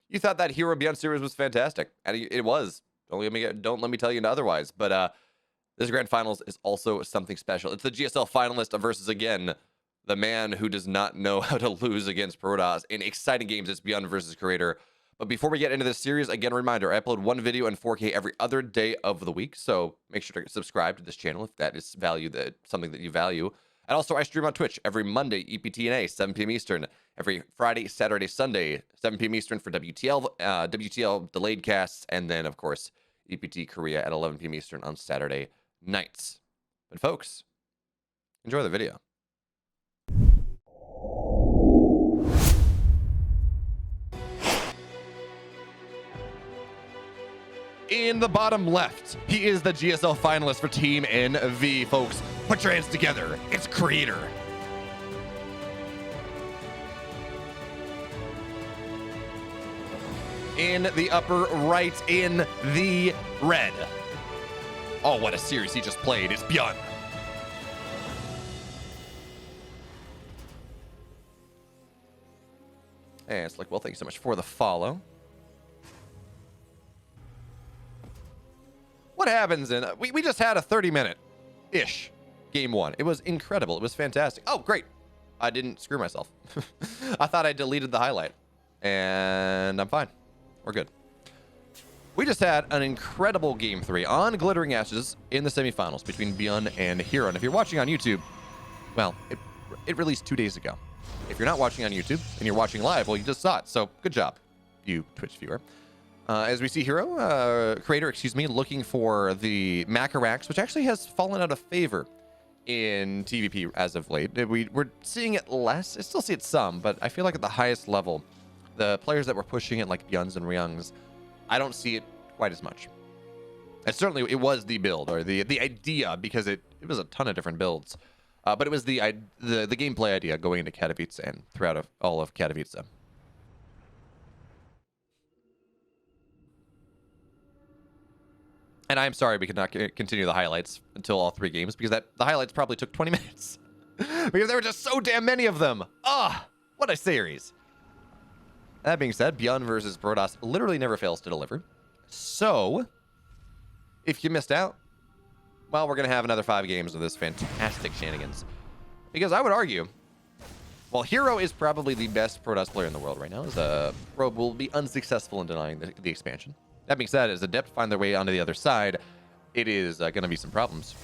You thought that Hero Beyond series was fantastic, and it was. Don't let me tell you otherwise. But this grand finals is also something special. It's the GSL finalist versus, again, the man who does not know how to lose against Protoss in exciting games. It's Byun versus Creator. But before we get into this series, again, a reminder, I upload one video in 4K every other day of the week. So make sure to subscribe to this channel if that is something that you value. And also, I stream on Twitch every Monday, EPTNA, 7 p.m. Eastern. Every Friday, Saturday, Sunday, 7 p.m. Eastern for WTL delayed casts. And then, of course, EPT Korea at 11 p.m. Eastern on Saturday nights. But folks, enjoy the video. In the bottom left, he is the GSL finalist for Team NV, folks. Put your hands together. It's Creator. In the upper right, in the red. Oh, what a series he just played. It's Byun. And it's like, well, thank you so much for the follow. What happens in... We just had a 30-minute-ish game one. It was incredible. It was fantastic. Oh, great. I didn't screw myself. I thought I deleted the highlight. And I'm fine. We're good. We just had an incredible game 3 on Glittering Ashes in the semifinals between Byun and Hero. And if you're watching on YouTube, well, it released 2 days ago. If you're not watching on YouTube and you're watching live, well, you just saw it. So good job, you Twitch viewer. As we see Creator, looking for the Macarax, which actually has fallen out of favor in TVP as of late. We're seeing it less. I still see it some, but I feel like at the highest level, the players that were pushing it, like Byuns and Ryungs, I don't see it quite as much. And certainly, it was the build, or the idea, because it was a ton of different builds. But it was the gameplay idea going into Katowice and throughout all of Katowice. And I'm sorry we could not continue the highlights until all 3 games, because the highlights probably took 20 minutes. Because there were just so damn many of them. Ah, what a series. That being said, Byun versus Protoss literally never fails to deliver. So, if you missed out, well, we're going to have another 5 games of this fantastic shenanigans. Because I would argue, well, Hero is probably the best Protoss player in the world right now. As Probe will be unsuccessful in denying the expansion. That being said, as Adept find their way onto the other side, it is going to be some problems.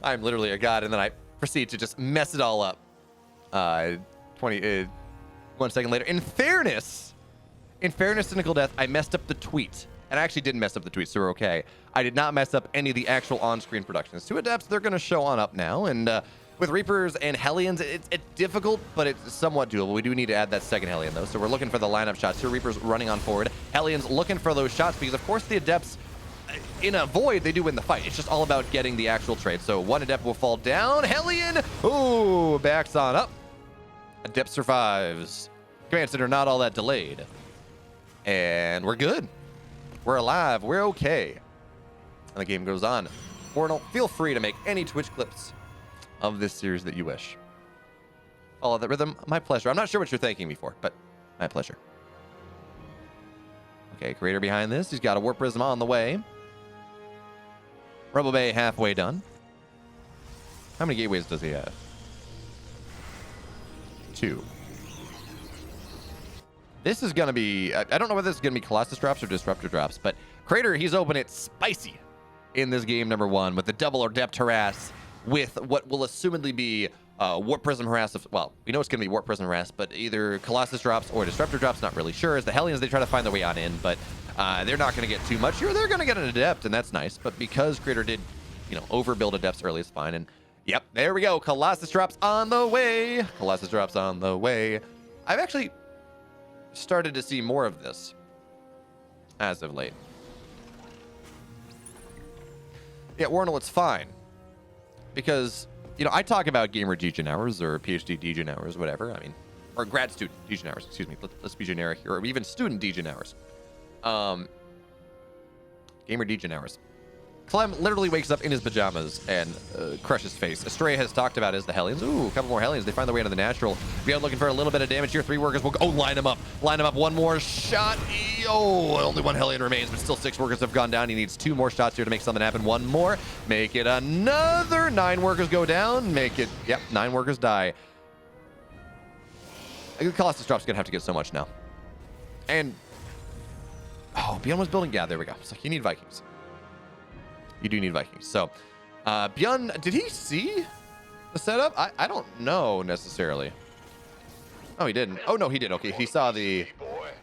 I'm literally a god, and then I proceed to just mess it all up. 1 second later. In fairness, Cynical Death, I messed up the tweet. And I actually didn't mess up the tweet, so we're okay. I did not mess up any of the actual on-screen productions. 2 Adepts, they're going to show on up now, and... with Reapers and Hellions, it's difficult, but it's somewhat doable. We do need to add that second Hellion, though. So we're looking for the lineup shots here. Reapers running on forward. Hellions looking for those shots because, of course, the Adepts, in a void, they do win the fight. It's just all about getting the actual trade. So 1 Adept will fall down. Hellion, ooh, backs on up. Adept survives. Command Center not all that delayed. And we're good. We're alive. We're okay. And the game goes on. Ornal, feel free to make any Twitch clips of this series that you wish. Follow that rhythm. My pleasure. I'm not sure what you're thanking me for, but my pleasure. Okay, Creator behind this. He's got a Warp Prism on the way. Rebel Bay halfway done. How many gateways does he have? 2. This is going to be... I don't know whether this is going to be Colossus drops or Disruptor drops, but Creator, he's opened it spicy in this game number 1 with the double Adept harass, with what will assumedly be Warp Prism harass. Well, we know it's going to be Warp Prism harass, but either Colossus drops or Disruptor drops, not really sure. As the Hellions, they try to find their way on in, but they're not going to get too much here. They're going to get an Adept, and that's nice. But because Creator did, overbuild Adepts early, it's fine. And yep, there we go. Colossus drops on the way. Colossus drops on the way. I've actually started to see more of this as of late. Yeah, Warnell, it's fine. Because, I talk about gamer degen hours or PhD degen hours, whatever. I mean, or grad student degen hours, excuse me. Let's be generic here. Or even student degen hours. Gamer degen hours. Clem literally wakes up in his pajamas and crushes face. Astray has talked about is the Hellions. Ooh, a couple more Hellions. They find their way into the natural. Byun looking for a little bit of damage here. 3 workers will go. Oh, line him up. Line him up. One more shot. Oh, only 1 Hellion remains, but still 6 workers have gone down. He needs 2 more shots here to make something happen. 1 more. Make it another. 9 workers go down. Make it. Yep, 9 workers die. I think the Colossus drop's going to have to get so much now. And... oh, Byun was building... yeah, there we go. It's like, you need Vikings. You do need Vikings. So, Byun, did he see the setup? I don't know necessarily. Oh, he didn't. Oh, no, he did. Okay, he saw the...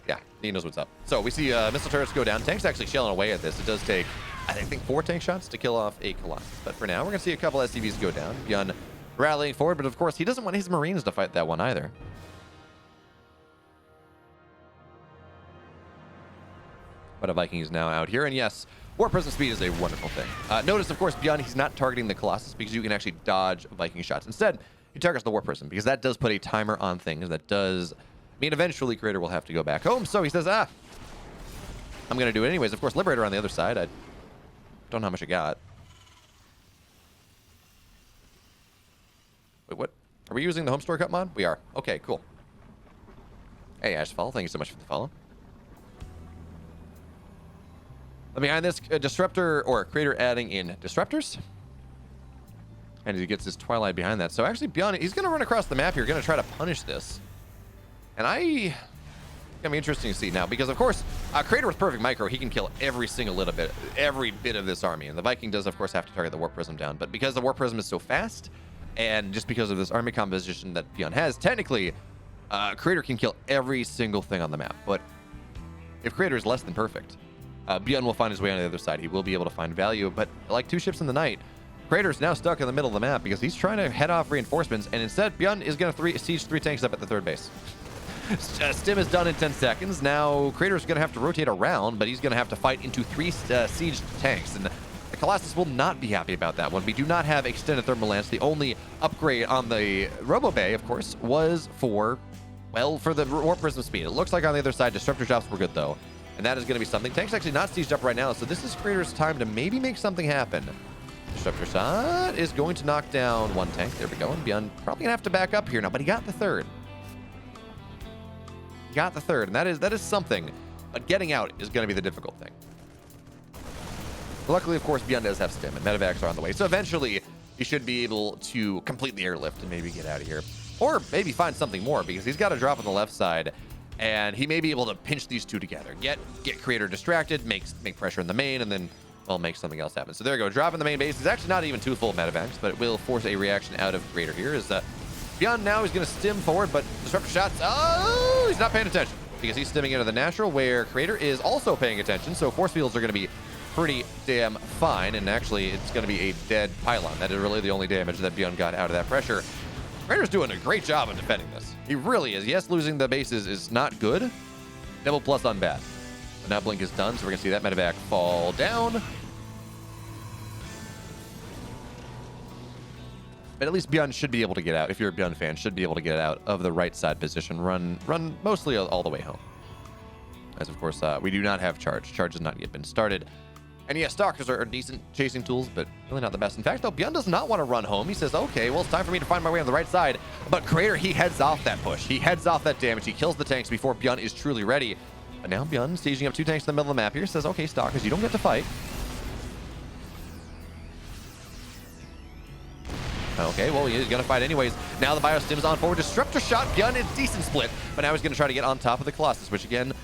yeah, he knows what's up. So, we see missile turrets go down. Tank's actually shelling away at this. It does take, I think 4 tank shots to kill off a Colossus. But for now, we're going to see a couple SCVs go down. Byun rallying forward, but of course, he doesn't want his Marines to fight that one either. But a Viking is now out here, and yes, Warp Prism speed is a wonderful thing. Notice, of course, Byun, he's not targeting the Colossus because you can actually dodge Viking shots. Instead, he targets the Warp Prism because that does put a timer on things. That does mean eventually Creator will have to go back home. So he says, I'm going to do it anyways. Of course, Liberator on the other side. I don't know how much I got. Wait, what? Are we using the Home Store Cup mod? We are. Okay, cool. Hey, Ashfall, thank you so much for the follow. Behind this, Disruptor or Creator adding in Disruptors. And he gets his Twilight behind that. So actually, Byun, he's going to run across the map here, going to try to punish this. And it's going to be interesting to see now, because of course, Creator with Perfect Micro, he can kill every bit of this army. And the Viking does, of course, have to target the Warp Prism down. But because the Warp Prism is so fast, and just because of this army composition that Byun has, technically, Creator can kill every single thing on the map. But if Creator is less than perfect, Byun will find his way on the other side. He will be able to find value, but like 2 ships in the night, Creator's now stuck in the middle of the map because he's trying to head off reinforcements, and instead Byun is going to siege 3 tanks up at the 3rd base. Stim is done in 10 seconds. Now Creator's going to have to rotate around, but he's going to have to fight into 3 siege tanks, and the Colossus will not be happy about that one. We do not have extended thermal lance. The only upgrade on the Robo Bay, of course, was for the Warp Prism speed. It looks like on the other side, Disruptor drops were good though. And that is going to be something. Tank's actually not sieged up right now, so this is Creator's time to maybe make something happen. Disruptor shot is going to knock down 1 tank. There we go. And Byun probably going to have to back up here now, but he got the 3rd. He got the 3rd, and that is something. But getting out is going to be the difficult thing. Luckily, of course, Byun does have stim, and medevacs are on the way. So eventually, he should be able to complete the airlift and maybe get out of here. Or maybe find something more, because he's got a drop on the left side. And he may be able to pinch these 2 together. Get Creator distracted, make pressure in the main, and then, well, make something else happen. So there you go. Drop in the main base. He's actually not even 2 full medevacs, but it will force a reaction out of Creator here. Byun now is going to stim forward, but Disruptor shots. Oh, he's not paying attention because he's stimming into the natural, where Creator is also paying attention. So force fields are going to be pretty damn fine. And actually, it's going to be a dead pylon. That is really the only damage that Byun got out of that pressure. Creator's doing a great job of defending this. He really is. Yes, losing the bases is not good. Double plus on bad. But now Blink is done, so we're going to see that medevac fall down. But at least Byun should be able to get out. If you're a Byun fan, should be able to get out of the right side position. Run mostly all the way home. As of course, we do not have charge. Charge has not yet been started. And yeah, Stalkers are decent chasing tools, but really not the best. In fact, though, Byun does not want to run home. He says, okay, well, it's time for me to find my way on the right side. But Creator, he heads off that push. He heads off that damage. He kills the tanks before Byun is truly ready. But now Byun, sieging up 2 tanks in the middle of the map here, says, okay, Stalkers, you don't get to fight. Okay, well, he's going to fight anyways. Now the Biostim's on forward. Disruptor shot. Byun is decent split. But now he's going to try to get on top of the Colossus, which again,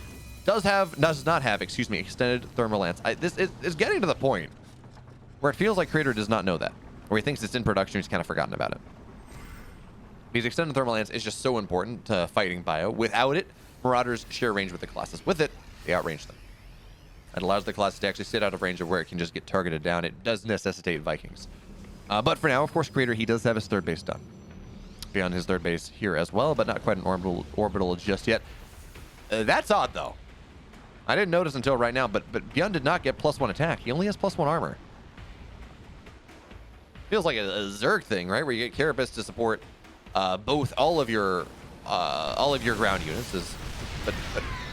does not have extended thermal lance. This is getting to the point where it feels like Creator does not know that. Where he thinks it's in production, he's kind of forgotten about it. Because extended thermal lance is just so important to fighting Bio. Without it, Marauders share range with the Colossus. With it, they outrange them. It allows the Colossus to actually sit out of range of where it can just get targeted down. It does necessitate Vikings. But for now, of course, Creator, he does have his 3rd base done. Beyond his 3rd base here as well, but not quite an orbital just yet. That's odd, though. I didn't notice until right now, but Byun did not get +1 attack. He only has +1 armor. Feels like a Zerg thing, right? Where you get Carapace to support all of your ground units. But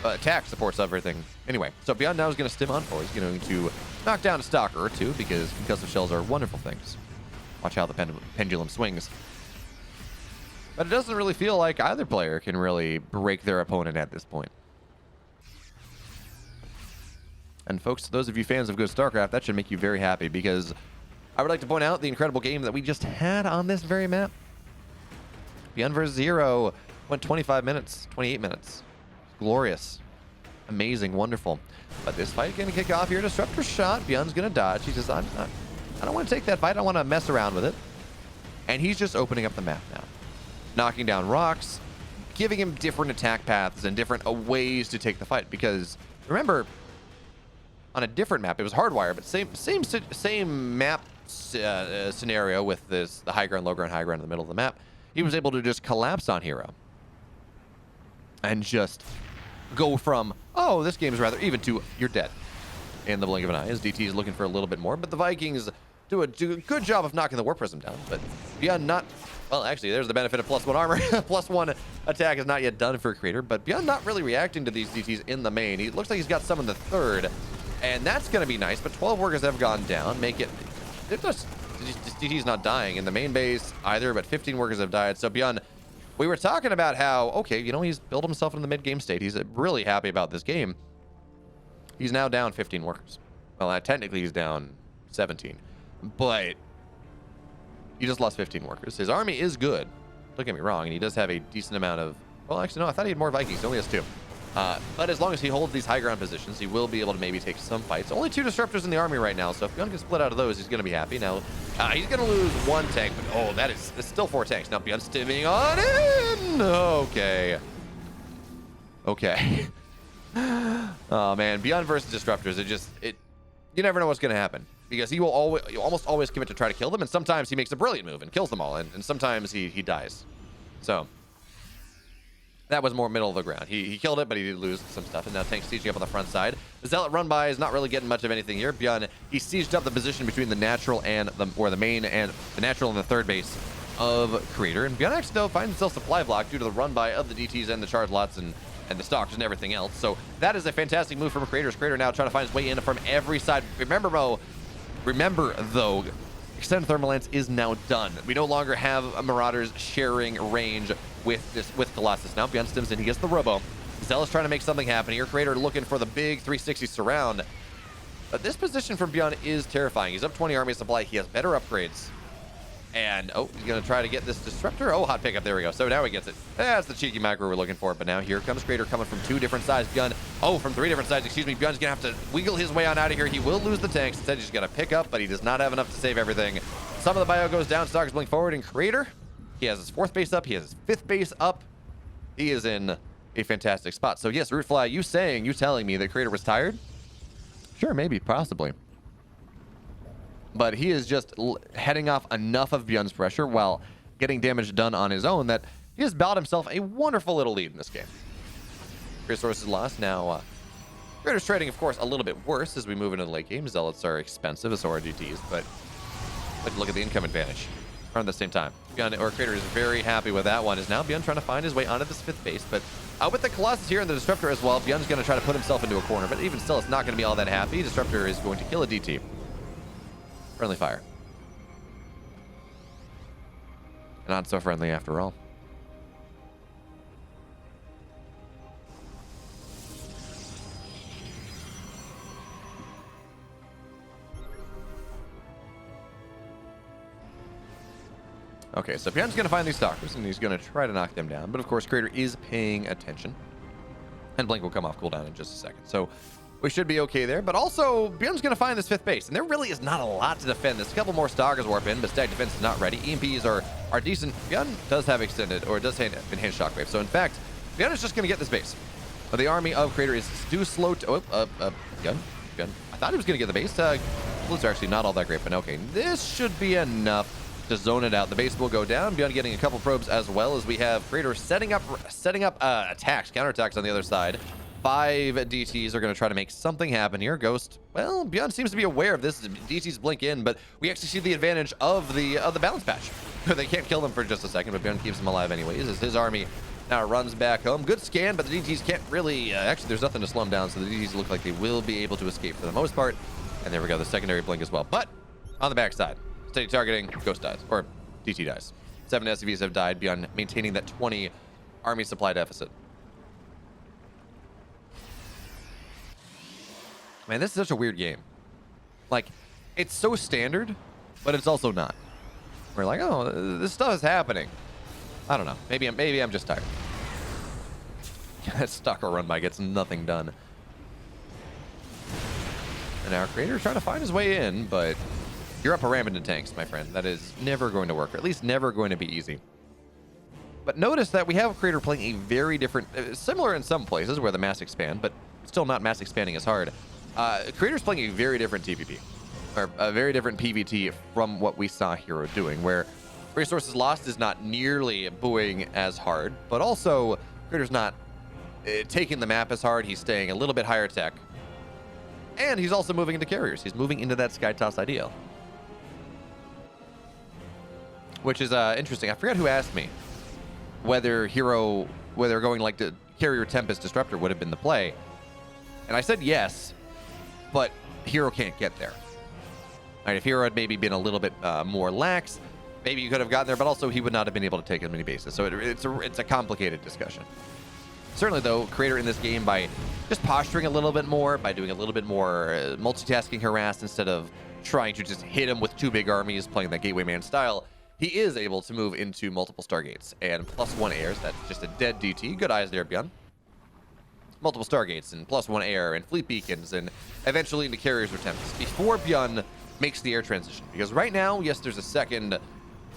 attack supports everything. Anyway, so Byun now is going to stim on forward. He's going to knock down a stalker or two because concussive shells are wonderful things. Watch how the pendulum swings. But it doesn't really feel like either player can really break their opponent at this point. And folks, those of you fans of good StarCraft, that should make you very happy because I would like to point out the incredible game that we just had on this very map. Byun vs. Zero went 25 minutes, 28 minutes. Glorious. Amazing, wonderful. But this fight going to kick off here. Disruptor shot. Byun's going to dodge. He says, I don't want to take that fight. I don't want to mess around with it. And he's just opening up the map now. Knocking down rocks, giving him different attack paths and different ways to take the fight. Because, remember, on a different map, it was Hardwire, but same map scenario with the high ground, low ground, high ground in the middle of the map. He was able to just collapse on Hero. And just go from, oh, this game is rather even to, you're dead. In the blink of an eye, as DT is looking for a little bit more. But the Vikings do a good job of knocking the Warp Prism down. But Byun not, well, actually, there's the benefit of +1 armor. +1 attack is not yet done for Creator. But Byun not really reacting to these DTs in the main. He looks like he's got some in the third. And that's going to be nice. But 12 workers have gone down. Make it, DT's not dying in the main base either. But 15 workers have died. So Byun, we were talking about how, okay, you know, he's built himself in the mid-game state. He's really happy about this game. He's now down 15 workers. Well, technically he's down 17. But he just lost 15 workers. His army is good. Don't get me wrong. And he does have a decent amount of... Well, actually, no, I thought he had more Vikings. He only has 2. But as long as he holds these high ground positions, he will be able to maybe take some fights. Only 2 disruptors in the army right now. So if Byun can split out of those, he's going to be happy. Now, he's going to lose 1 tank. But, oh, that's still 4 tanks. Now, Byun's stimming on in. Okay. Okay. Oh man, Byun versus disruptors, you never know what's going to happen because he will almost always commit to try to kill them, and sometimes he makes a brilliant move and kills them all, and sometimes he dies. So that was more middle of the ground. He killed it, but he did lose some stuff, and now Tank's sieging up on the front side. The Zealot run by is not really getting much of anything here. Byun, he sieged up the position between the natural and the main and the natural and the third base of Creator, and Byun actually though finds himself supply block due to the run by of the DTs and the charge lots and the stalkers and everything else. So that is a fantastic move from Creator's. Creator now trying to find his way in from every side. Remember though, extended thermal lance is now done. We no longer have Marauders sharing range with Colossus. Now Byun stims in, he gets the robo. Zealot's trying to make something happen here. Creator looking for the big 360 surround. But this position from Byun is terrifying. He's up 20 army supply. He has better upgrades. And, oh, he's going to try to get this disruptor. Oh, hot pickup. There we go. So now he gets it. That's the cheeky macro we're looking for. But now here comes Creator coming from 2 different sides. Byun, oh, from 3 different sides. Excuse me. Byun's going to have to wiggle his way on out of here. He will lose the tanks. Instead, he's going to pick up, but he does not have enough to save everything. Some of the bio goes down. Stalkers blink forward. And Creator, he has his 4th base up. He has his 5th base up. He is in a fantastic spot. So, yes, Rootfly, you telling me that Creator was tired? Sure, maybe, possibly. But he is just heading off enough of Byun's pressure while getting damage done on his own that he has bought himself a wonderful little lead in this game. Resources lost. Now, Creator's trading, of course, a little bit worse as we move into the late game. Zealots are expensive, as are GTs, but look at the income advantage around the same time. Creator is very happy with that one. Is now Byun trying to find his way onto this 5th base, but with the Colossus here and the Disruptor as well, Byun's going to try to put himself into a corner, but even still, it's not going to be all that happy. Disruptor is going to kill a DT. Friendly fire. Not so friendly after all. Okay, so Byun's going to find these stalkers, and he's going to try to knock them down. But of course, Creator is paying attention. And Blink will come off cooldown in just a second. So we should be okay there. But also, Byun's going to find this 5th base. And there really is not a lot to defend. There's a couple more stalkers warp in, but stack defense is not ready. EMPs are decent. Byun does have extended, or does have enhanced shockwave. So in fact, Byun is just going to get this base. But the army of Creator is too slow to... Byun. I thought he was going to get the base. Bullets are actually not all that great, but okay. This should be enough to zone it out. The base will go down. Byun getting a couple probes as well as we have Creator setting up attacks, counterattacks on the other side. 5 DTs are going to try to make something happen here. Ghost, well, Byun seems to be aware of this. DTs blink in, but we actually see the advantage of the balance patch. They can't kill them for just a second, but Byun keeps them alive anyways, as his army Now runs back home. Good scan, but the DTs can't really... actually, there's nothing to slow them down, so the DTs look like they will be able to escape for the most part. And there we go, the secondary blink as well. But on the backside, steady targeting, Ghost dies, or DT dies. 7 SCVs have died beyond maintaining that 20 army supply deficit. Man, this is such a weird game. Like, it's so standard, but it's also not. We're like, oh, this stuff is happening. I don't know. Maybe I'm just tired. That stalker run by gets nothing done. And our creator is trying to find his way in, but you're up a ramp into tanks, my friend. That is never going to work, or at least never going to be easy. But notice that we have a creator playing a very different, similar in some places where the mass expand, but still not mass expanding as hard. Creator's playing a very different TPP, or a very different PVT from what we saw Hero doing, where resources lost is not nearly buoying as hard, but also Creator's not taking the map as hard. He's staying a little bit higher tech, and he's also moving into carriers. He's moving into that Sky Toss ideal, which is interesting. I forgot who asked me whether going like the Carrier Tempest Disruptor would have been the play, and I said yes, but Hero can't get there. All right, if Hero had maybe been a little bit more lax, maybe you could have gotten there, but also he would not have been able to take as many bases. So it's a complicated discussion. Certainly, though, Creator in this game, by just posturing a little bit more, by doing a little bit more multitasking harass instead of trying to just hit him with 2 big armies, playing that Gateway Man style, he is able to move into multiple Stargates and +1 airs. That's just a dead DT. Good eyes there, Byun. Multiple Stargates and +1 air and fleet beacons and eventually into carriers or Tempest before Byun makes the air transition. Because right now, yes, there's a second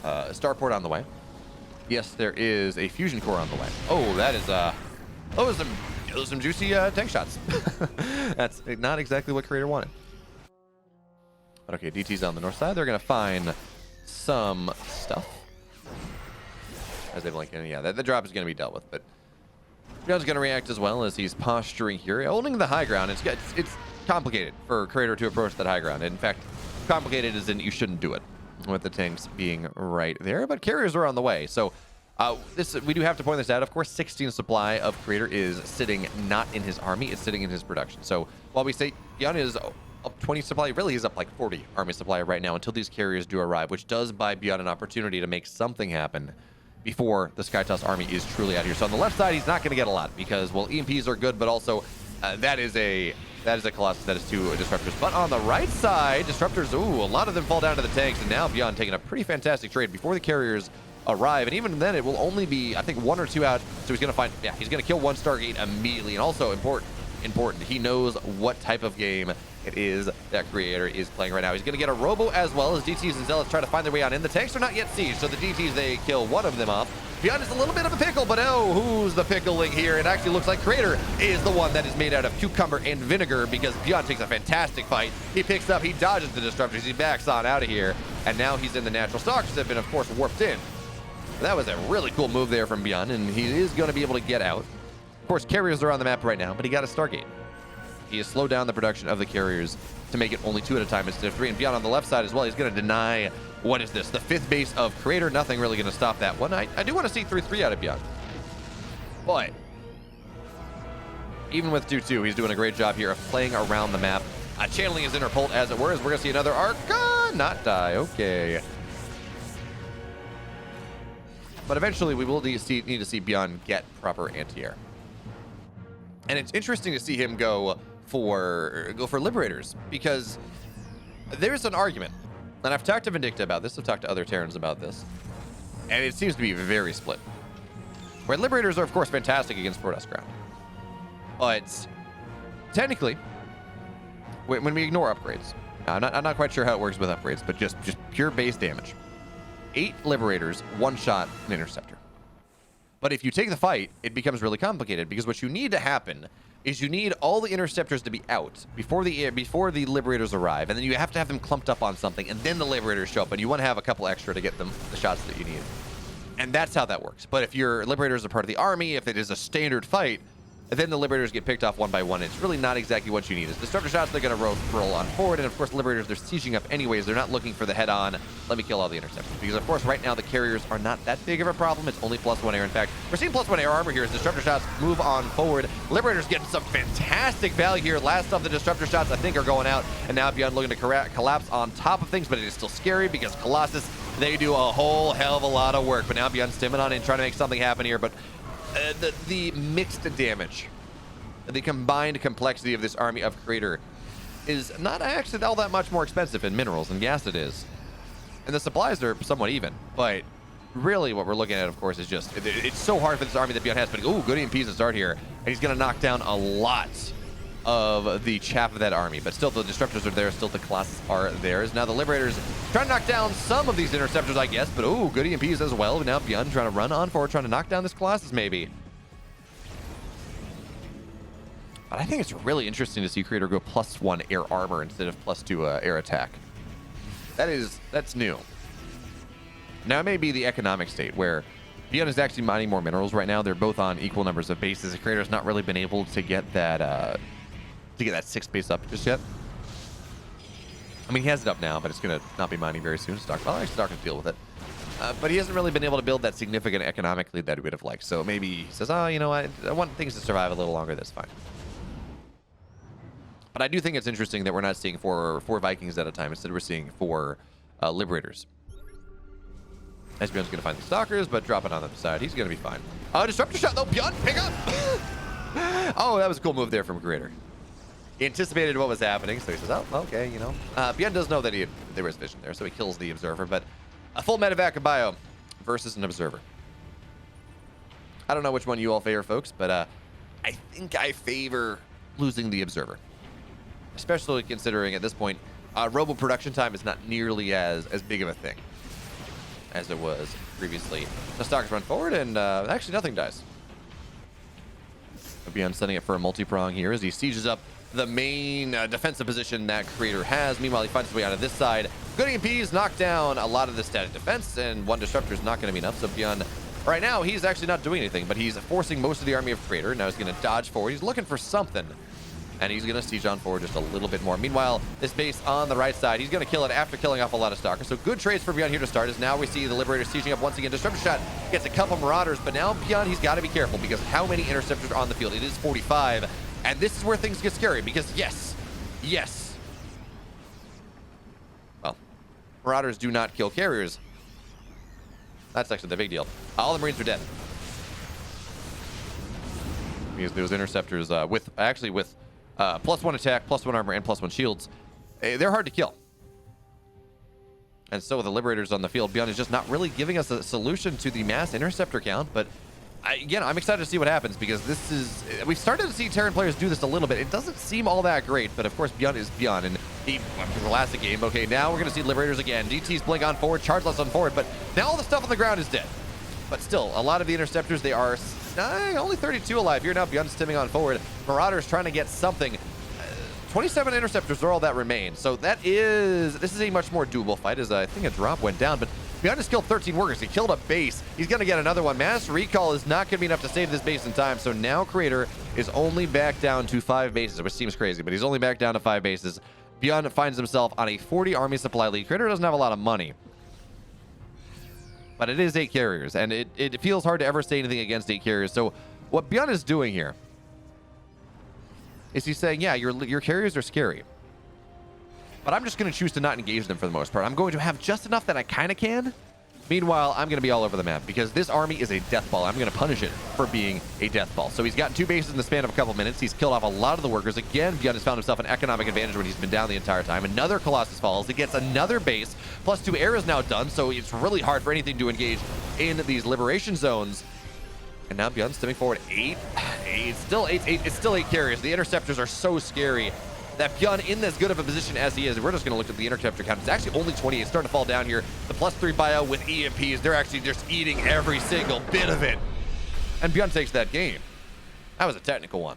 starport on the way. Yes, there is a fusion core on the way. Oh, that is those some juicy tank shots. That's not exactly what Creator wanted. But okay, DT's on the north side. They're gonna find some stuff as they blink in. Yeah, the drop is gonna be dealt with, but Byun's gonna react as well as he's posturing here, holding the high ground. It's complicated for Creator to approach that high ground. In fact, complicated as in you shouldn't do it, with the tanks being right there. But carriers are on the way, so we do have to point this out. Of course, 16 supply of Creator is sitting not in his army; it's sitting in his production. So while we say Byun is up 20 supply, really he's up like 40 army supply right now until these carriers do arrive, which does buy Byun an opportunity to make something happen before the Skytoss army is truly out here. So on the left side, he's not going to get a lot because, well, EMPs are good, but also that is a Colossus, that is 2 Disruptors. But on the right side, Disruptors, ooh, a lot of them fall down to the tanks, and now Byun taking a pretty fantastic trade before the carriers arrive. And even then, it will only be, I think, 1 or 2 out. So he's going to find, yeah, he's going to kill 1 Stargate immediately. And also important, he knows what type of game it is that Creator is playing right now. He's going to get a Robo as well as DTs and Zealots try to find their way on in. The tanks are not yet sieged, so the DTs, they kill 1 of them off. Byun is a little bit of a pickle, but oh, who's the pickling here? It actually looks like Creator is the one that is made out of cucumber and vinegar, because Byun takes a fantastic fight. He picks up, he dodges the Disruptors, he backs on out of here, and now he's in the natural stalkers that have been, of course, warped in. That was a really cool move there from Byun, and he is going to be able to get out. Of course, carriers are on the map right now, but he got a Stargate. He has slowed down the production of the carriers to make it only 2 at a time instead of 3. And Byun on the left side as well, he's going to deny, what is this, the 5th base of Creator. Nothing really going to stop that one. I do want to see 3-3 out of Byun. But even with 2-2, he's doing a great job here of playing around the map, channeling his inner pult, as it were, as we're going to see another Arca not die. Okay. But eventually, we will need to see Byun get proper anti-air. And it's interesting to see him go for Liberators, because there's an argument, and I've talked to Vindicta about this, I've talked to other Terrans about this, and it seems to be very split. Where Liberators are, of course, fantastic against Protoss ground, but technically, when we ignore upgrades, I'm not quite sure how it works with upgrades, but just pure base damage, 8 Liberators, 1 shot an Interceptor. But if you take the fight, it becomes really complicated, because what you need to happen is you need all the Interceptors to be out before the Liberators arrive, and then you have to have them clumped up on something, and then the Liberators show up, and you want to have a couple extra to get them the shots that you need. And that's how that works. But if your Liberators are part of the army, if it is a standard fight, then the Liberators get picked off one by one. It's really not exactly what you need. It's Disruptor shots, they're going to roll on forward, and of course, Liberators, they're sieging up anyways. They're not looking for the head-on, let me kill all the interceptors. Because, of course, right now, the carriers are not that big of a problem. It's only +1 air. In fact, we're seeing +1 air armor here as Disruptor shots move on forward. Liberators getting some fantastic value here. Last of the Disruptor shots, I think, are going out, and now Byun looking to collapse on top of things, but it is still scary because Colossus, they do a whole hell of a lot of work. But now Byun stimming on in, trying to make something happen here, but the mixed damage, the combined complexity of this army of Creator is not actually all that much more expensive in minerals and gas it is. And the supplies are somewhat even, but really what we're looking at, of course, is just, it's so hard for this army that Byun has, but ooh, good EMPs to start here. And he's gonna knock down a lot of the chaff of that army, but still the Disruptors are there, still the Colossus are theirs. Now the Liberators trying to knock down some of these Interceptors, I guess, but ooh, good EMPs as well. Now Byun trying to run on forward, trying to knock down this Colossus maybe. But I think it's really interesting to see Creator go +1 air armor instead of +2 air attack. That's new. Now it may be the economic state where Byun is actually mining more minerals right now. They're both on equal numbers of bases. The Creator's not really been able to get that 6th base up just yet. I mean, he has it up now, but it's gonna not be mining very soon. Well, actually, Stark can deal with it. But he hasn't really been able to build that significant economic lead that he would have liked. So maybe he says, oh, you know what? I want things to survive a little longer. That's fine. But I do think it's interesting that we're not seeing four Vikings at a time. Instead, we're seeing 4 Liberators. As Byun's going to find the Stalkers, but drop it on the other side. He's going to be fine. Disruptor shot, though. Byun, pick up! Oh, that was a cool move there from Creator. He anticipated what was happening, so he says, oh, okay, you know. Byun does know that there was vision there, so he kills the Observer. But a full medevac of Bio versus an Observer. I don't know which one you all favor, folks, but I think I favor losing the Observer. Especially considering at this point, robo production time is not nearly as big of a thing as it was previously. The Stalkers run forward, and actually nothing dies. Byun setting it for a multi-prong here as he sieges up the main defensive position that Creator has. Meanwhile, he finds his way out of this side. Good EMPs knock down a lot of the static defense, and 1 Disruptor is not going to be enough. So Byun, right now, he's actually not doing anything, but he's forcing most of the army of Creator. Now he's going to dodge forward. He's looking for something, and he's going to siege on forward just a little bit more. Meanwhile, this base on the right side, he's going to kill it after killing off a lot of Stalkers. So good trades for Byun here to start, as now we see the Liberators sieging up once again. Disruptor shot gets a couple Marauders, but now Byun, he's got to be careful because how many Interceptors are on the field? It is 45, and this is where things get scary because yes, well, Marauders do not kill carriers. That's actually the big deal. All the Marines are dead. Because those Interceptors with +1 attack, +1 armor, and +1 shields, they're hard to kill. And so the Liberators on the field, Byun is just not really giving us a solution to the mass Interceptor count. But again, I'm excited to see what happens because we've started to see Terran players do this a little bit. It doesn't seem all that great, but of course Byun is Byun, and he the last game. Okay, now we're going to see Liberators again. DTs blink on forward, charge less on forward, but now all the stuff on the ground is dead. But still, a lot of the Interceptors, they are only 32 alive here. Now Byun stimming on forward. Marauders trying to get something. 27 Interceptors are all that remain. So this is a much more doable fight, as I think a drop went down. But Byun has killed 13 workers. He killed a base. He's going to get another one. Mass Recall is not going to be enough to save this base in time. So now Creator is only back down to 5 bases, which seems crazy, but he's only back down to 5 bases. Byun finds himself on a 40 army supply lead. Creator doesn't have a lot of money, but it is 8 carriers, and it feels hard to ever say anything against 8 carriers. So what Byun is doing here is he's saying, yeah, your carriers are scary, but I'm just going to choose to not engage them for the most part. I'm going to have just enough that I kind of can. Meanwhile, I'm going to be all over the map because this army is a death ball. I'm going to punish it for being a death ball. So he's gotten 2 bases in the span of a couple minutes. He's killed off a lot of the workers. Again, Byun has found himself an economic advantage when he's been down the entire time. Another Colossus falls. He gets another base. +2 air is now done, so it's really hard for anything to engage in these liberation zones. And now Byun stimming forward 8. It's still 8. It's still 8 carriers. The Interceptors are so scary that Byun, in as good of a position as he is, we're just going to look at the Interceptor count. It's actually only 20. It's starting to fall down here. The +3 bio with EMPs, they're actually just eating every single bit of it. And Byun takes that game. That was a technical one.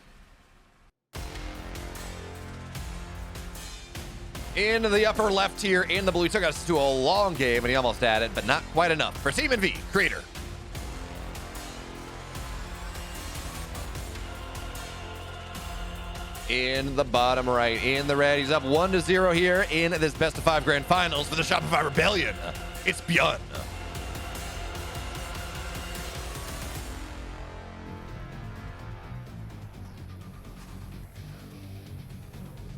In the upper left here, in the blue, he took us to a long game, and he almost had it, but not quite enough. For Seaman V, Creator. in the bottom right, in the red. He's up 1-0 here in this best of 5 grand finals for the Shopify Rebellion. It's Byun.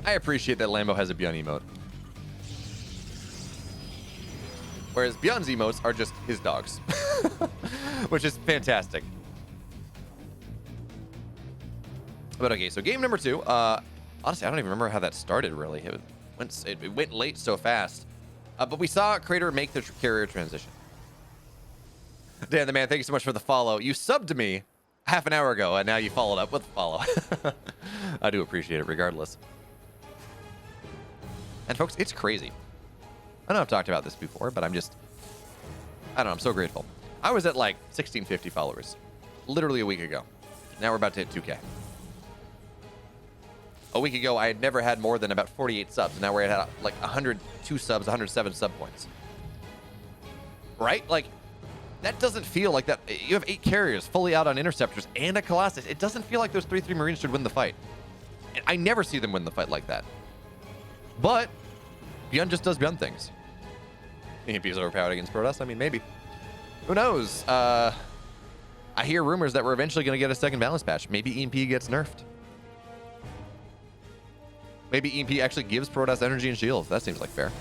I appreciate that Lambo has a Byun emote. Whereas Byun's emotes are just his dogs, which is fantastic. But okay, so game number 2. Honestly, I don't even remember how that started, really. It went late so fast. But we saw Crater make the carrier transition. Dan the man, thank you so much for the follow. You subbed to me half an hour ago, and now you followed up with a follow. I do appreciate it regardless. And folks, it's crazy. I know I've talked about this before, but I don't know, I'm so grateful. I was at like 1650 followers literally a week ago. Now we're about to hit 2K. A week ago, I had never had more than about 48 subs. Now we're at like 102 subs, 107 sub points. Right? Like, that doesn't feel like that. You have 8 carriers fully out on interceptors and a Colossus. It doesn't feel like those 3-3 Marines should win the fight. And I never see them win the fight like that. But Byun just does Byun things. EMP is overpowered against Protoss? I mean, maybe. Who knows? I hear rumors that we're eventually going to get a second balance patch. Maybe EMP gets nerfed. Maybe EMP actually gives Protoss energy and shields. That seems like fair.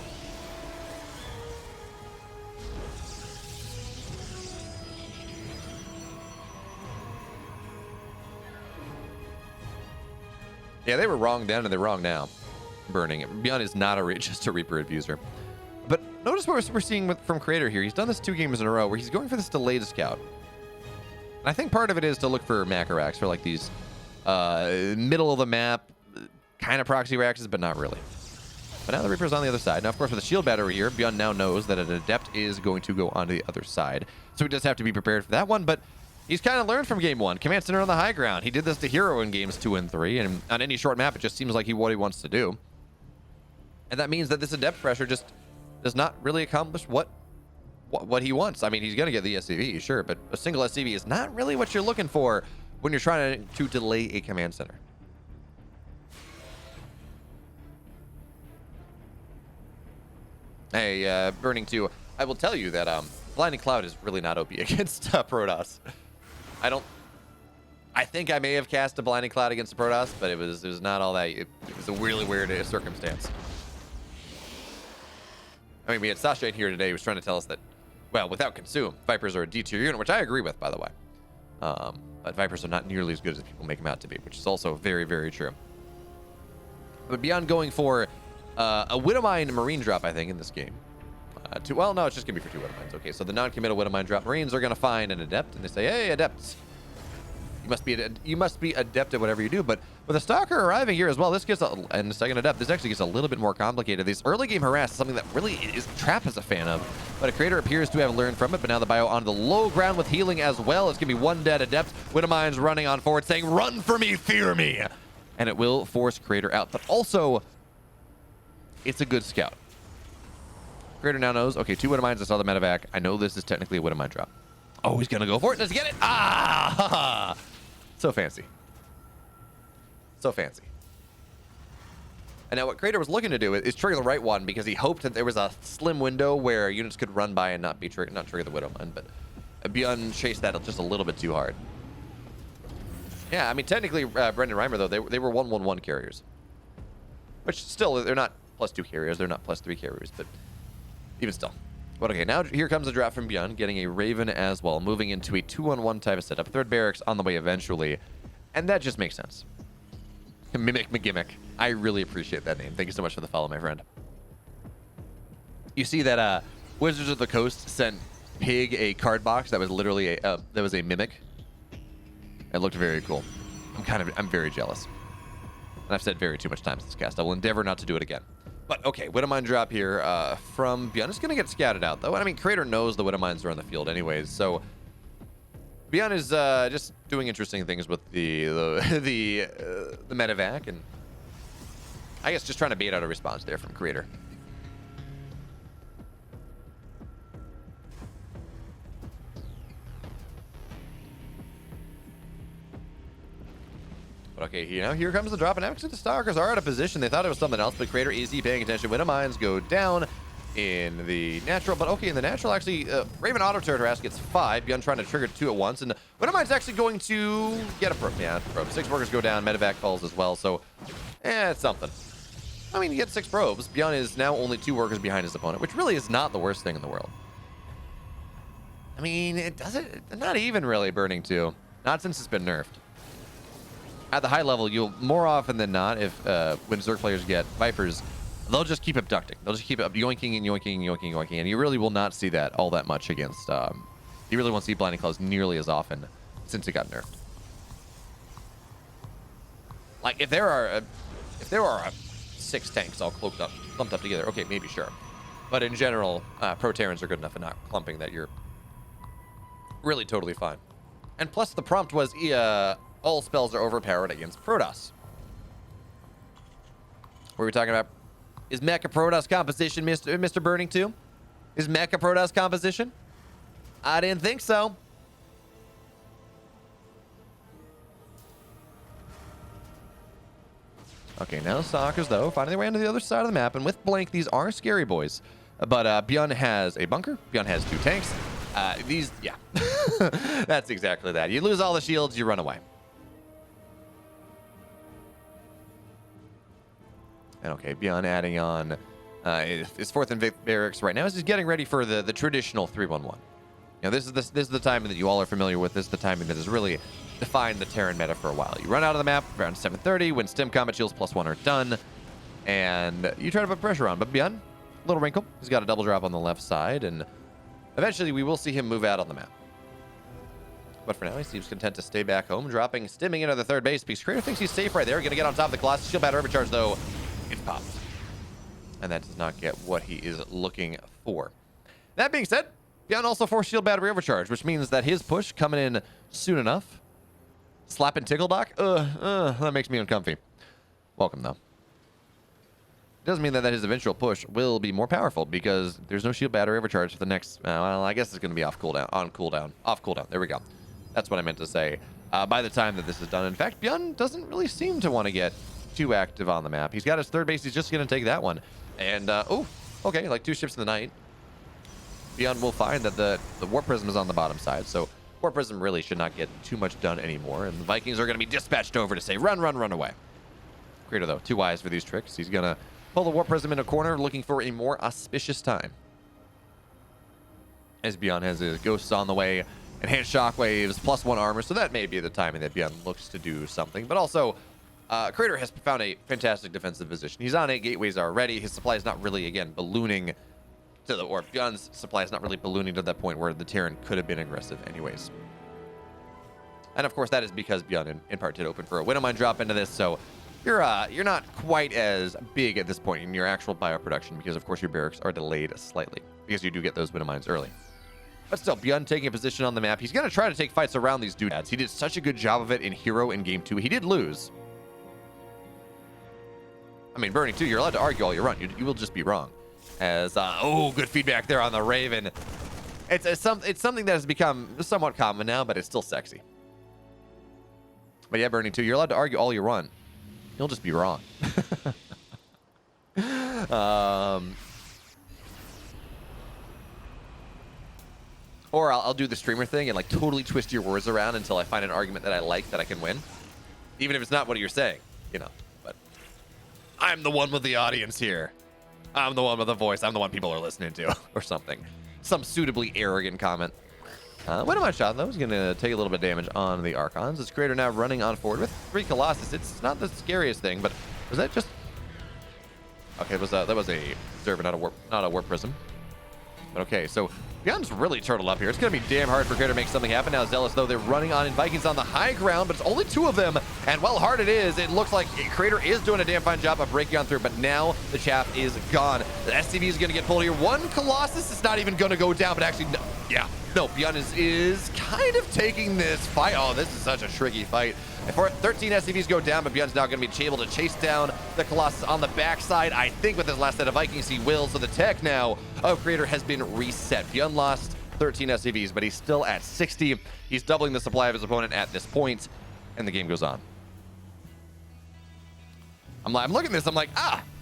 Yeah, they were wrong then and they're wrong now. Burning it. Byun is not just a Reaper abuser. But notice what we're seeing from Creator here. He's done this 2 games in a row where he's going for this delayed scout. And I think part of it is to look for macro racks, for like these middle of the map kind of proxy racks, but not really. But now the Reaper's on the other side. Now, of course, with the shield battery here, Byun now knows that an Adept is going to go onto the other side. So he does have to be prepared for that one, but he's kind of learned from game 1. Command Center on the high ground. He did this to Hero in games 2 and 3, and on any short map, it just seems like what he wants to do. And that means that this Adept pressure just does not really accomplish what he wants. I mean, he's going to get the SCV, sure, but a single SCV is not really what you're looking for when you're trying to delay a Command Center. Hey, Burning 2, I will tell you that Blinding Cloud is really not OP against Protoss. I think I may have cast a Blinding Cloud against the Protoss, but it was not all that. It was a really weird circumstance. I mean, we had Sasha in here today who was trying to tell us that, well, without Consume, Vipers are a D-tier unit, which I agree with, by the way. But Vipers are not nearly as good as people make them out to be, which is also very, very true. But beyond going for a Widowmine Marine drop, I think, in this game. Well, no, it's just going to be for 2 Widowmines. Okay, so the non-committal Widowmine drop Marines are going to find an Adept, and they say, hey, Adepts, you must be adept at whatever you do. But with a Stalker arriving here as well, this gets and the second Adept, this actually gets a little bit more complicated. This early game harass is something that really is Trap is a fan of, but a Creator appears to have learned from it. But now the Bio onto the low ground with healing as well. It's gonna be 1 dead Adept. Widowmine's running on forward, saying, "Run for me, fear me," and it will force Creator out. But also, it's a good scout. Creator now knows, okay, 2 Widowmines. I saw the medevac. I know this is technically a Widowmine drop. Oh, he's gonna go for it. Does he get it? Ah! So fancy. So fancy. And now what Creator was looking to do is trigger the right one because he hoped that there was a slim window where units could run by and not trigger the Widowmine, but Byun chased that just a little bit too hard. Yeah, I mean, technically, Brendan Reimer, though, they were 1-1-1 carriers. Which still, they're not +2 carriers, they're not +3 carriers, but even still. But okay, now here comes a drop from Byun, getting a Raven as well, moving into a 2-on-1 type of setup. Third barracks on the way eventually, and that just makes sense. Mimic McGimmick. I really appreciate that name. Thank you so much for the follow, my friend. You see that Wizards of the Coast sent Pig a card box that was literally that was a Mimic. It looked very cool. I'm very jealous. And I've said very too much times this cast. I will endeavor not to do it again. But okay, Widowmine drop here from Byun. It's going to get scouted out, though. I mean, Creator knows the Widowmines are on the field anyways, so Byun is just doing interesting things with the medevac, and I guess just trying to bait out a response there from Creator. But okay, here comes the drop, and actually the Stalkers are out of position. They thought it was something else, but Crater is paying attention. Window Mines go down in the natural, but okay, in the natural, actually, Raven auto turret harass gets 5. Byun trying to trigger 2 at once, and Window Mine's actually going to get a probe. Yeah, probe. 6 workers go down, medevac falls as well, so, it's something. I mean, you get 6 probes. Byun is now only 2 workers behind his opponent, which really is not the worst thing in the world. I mean, it doesn't, not even really burning 2. Not since it's been nerfed. At the high level, you'll more often than not, if when Zerg players get Vipers, they'll just keep abducting. They'll just keep yoinking and yoinking and yoinking and yoinking, and you really will not see that all that much against. You really won't see Blinding Claws nearly as often since it got nerfed. Like if there are 6 tanks all clumped up together, okay, maybe sure, but in general, Pro Terrans are good enough at not clumping that you're really totally fine. And plus, the prompt was all spells are overpowered against Protoss. What were we talking about? Is Mecha Protoss composition Mr. Burning 2? Is Mecha Protoss composition? I didn't think so. Okay, now Stalkers, though, finding their way onto the other side of the map, and with Blank, these are scary boys. But Byun has a bunker. Byun has 2 tanks. Yeah. That's exactly that. You lose all the shields, you run away. And okay, Byun adding on his 4th and 5th barracks right now as he's getting ready for the traditional 3-1-1. This is the timing that you all are familiar with. This is the timing that has really defined the Terran meta for a while. You run out of the map around 7:30 when stim combat shields +1 are done, and you try to put pressure on. But Byun, little wrinkle, he's got a double drop on the left side, and eventually we will see him move out on the map. But for now, he seems content to stay back home, stimming into the 3rd base because Crater thinks he's safe right there. Going to get on top of the Colossus. Shield battery overcharge, though. It's popped. And that does not get what he is looking for. That being said, Byun also forced shield battery overcharge, which means that his push coming in soon enough. Slap and tickle dock? That makes me uncomfy. Welcome, though. Doesn't mean that his eventual push will be more powerful because there's no shield battery overcharge for the next, well, I guess it's going to be off cooldown. There we go. That's what I meant to say. By the time that this is done, in fact, Byun doesn't really seem to want to get too active on the map. He's got his 3rd base. He's just going to take that one. And, okay, like 2 ships in the night. Byun will find that the Warp Prism is on the bottom side, so Warp Prism really should not get too much done anymore, and the Vikings are going to be dispatched over to say, run, run, run away. Crater, though, too wise for these tricks. He's going to pull the Warp Prism in a corner, looking for a more auspicious time. As Byun has his Ghosts on the way, enhanced Shockwaves, +1 armor, so that may be the timing that Byun looks to do something. But also, Crater has found a fantastic defensive position. He's on 8 gateways already. His supply is not really, again, ballooning to the, or Byun's supply is not really ballooning to that point where the Terran could have been aggressive anyways. And of course, that is because Byun in part did open for a Window Mine drop into this, so you're not quite as big at this point in your actual bioproduction because, of course, your barracks are delayed slightly because you do get those Window Mines early. But still, Byun taking a position on the map. He's going to try to take fights around these doodads. He did such a good job of it in Hero in Game 2. He did lose. I mean, Burning 2, you're allowed to argue all you want. You will just be wrong. As, good feedback there on the Raven. It's something that has become somewhat common now, but it's still sexy. But yeah, Burning 2, you're allowed to argue all you want. You'll just be wrong. Or I'll do the streamer thing and like totally twist your words around until I find an argument that I like that I can win. Even if it's not what you're saying, but I'm the one with the audience here. I'm the one with the voice. I'm the one people are listening to or something. Some suitably arrogant comment. Window Mine shot, though, is going to take a little bit of damage on the Archons. It's Crater now running on forward with 3 Colossus. It's not the scariest thing, but was that just... Okay, that was a Observer, not a Warp Prism. But okay, so Byun's really turtled up here. It's going to be damn hard for Crater to make something happen. Now Zealous, though, they're running on, and Vikings on the high ground, but it's only 2 of them. And while hard it is, it looks like Crater is doing a damn fine job of breaking on through, but now the chaff is gone. The SCV is going to get pulled here. 1 Colossus is not even going to go down, but actually, no, yeah. No, Byun is kind of taking this fight. Oh, this is such a tricky fight. And for 13 SCVs go down, but Byun's now going to be able to chase down the Colossus on the backside. I think with his last set of Vikings, he will. So the tech now of Crater has been reset. Byun lost 13 SCVs, but he's still at 60. He's doubling the supply of his opponent at this point, and the game goes on. I'm looking at this. I'm like,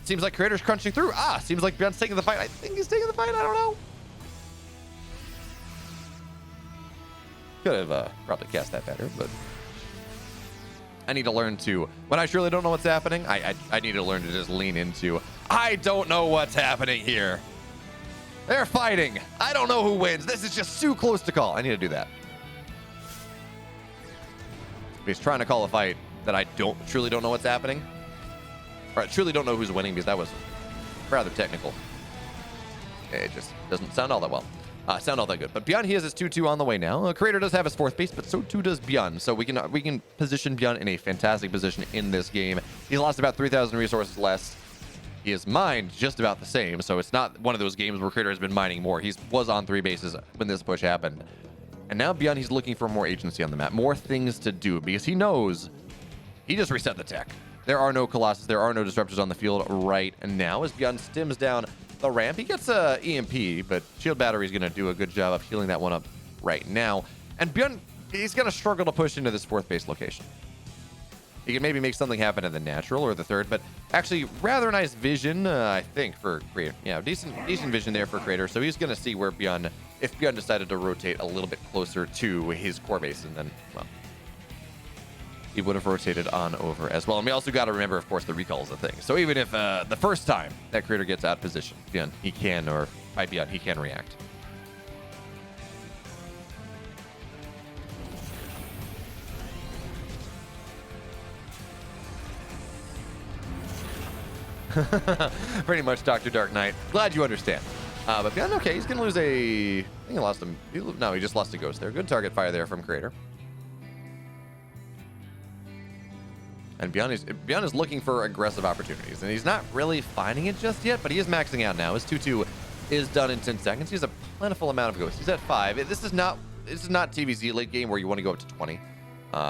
seems like Creator's crunching through. Seems like Byun's taking the fight. I think he's taking the fight. I don't know. Could have probably cast that better, but I need to learn to, when I truly don't know what's happening, I need to learn to just lean into, I don't know what's happening here. They're fighting. I don't know who wins. This is just too close to call. I need to do that. He's trying to call a fight that I truly don't know what's happening. Or I truly don't know who's winning, because that was rather technical. It just doesn't sound all that well. Sound all that good. But Byun, he has his 2-2 on the way now. Creator does have his 4th base, but so too does Byun. So we can position Byun in a fantastic position in this game. He's lost about 3,000 resources less. He has mined just about the same. So it's not one of those games where Creator has been mining more. He was on 3 bases when this push happened. And now Byun, he's looking for more agency on the map, more things to do, because he knows he just reset the tech. There are no Colossus, there are no Disruptors on the field right now. As Byun stims down the ramp, he gets a EMP, but Shield Battery is going to do a good job of healing that one up right now. And Byun, he's going to struggle to push into this 4th base location. He can maybe make something happen in the natural or the 3rd, but actually rather nice vision, I think, for Creator. Yeah, decent vision there for Creator. So he's going to see where Byun, if Byun decided to rotate a little bit closer to his core base, and then, well, he would have rotated on over as well. And we also got to remember, of course, the recall is a thing. So even if the first time that Creator gets out of position, Byun, he can, or by Byun, he can react. Pretty much Dr. Dark Knight. Glad you understand. But Byun, okay, he's going to lose I think he lost him. No, he just lost a ghost there. Good target fire there from Creator. And Byun is looking for aggressive opportunities, and he's not really finding it just yet, but he is maxing out now. His 2-2 is done in 10 seconds. He has a plentiful amount of ghosts. He's at 5. This is not TVZ late game where you want to go up to 20.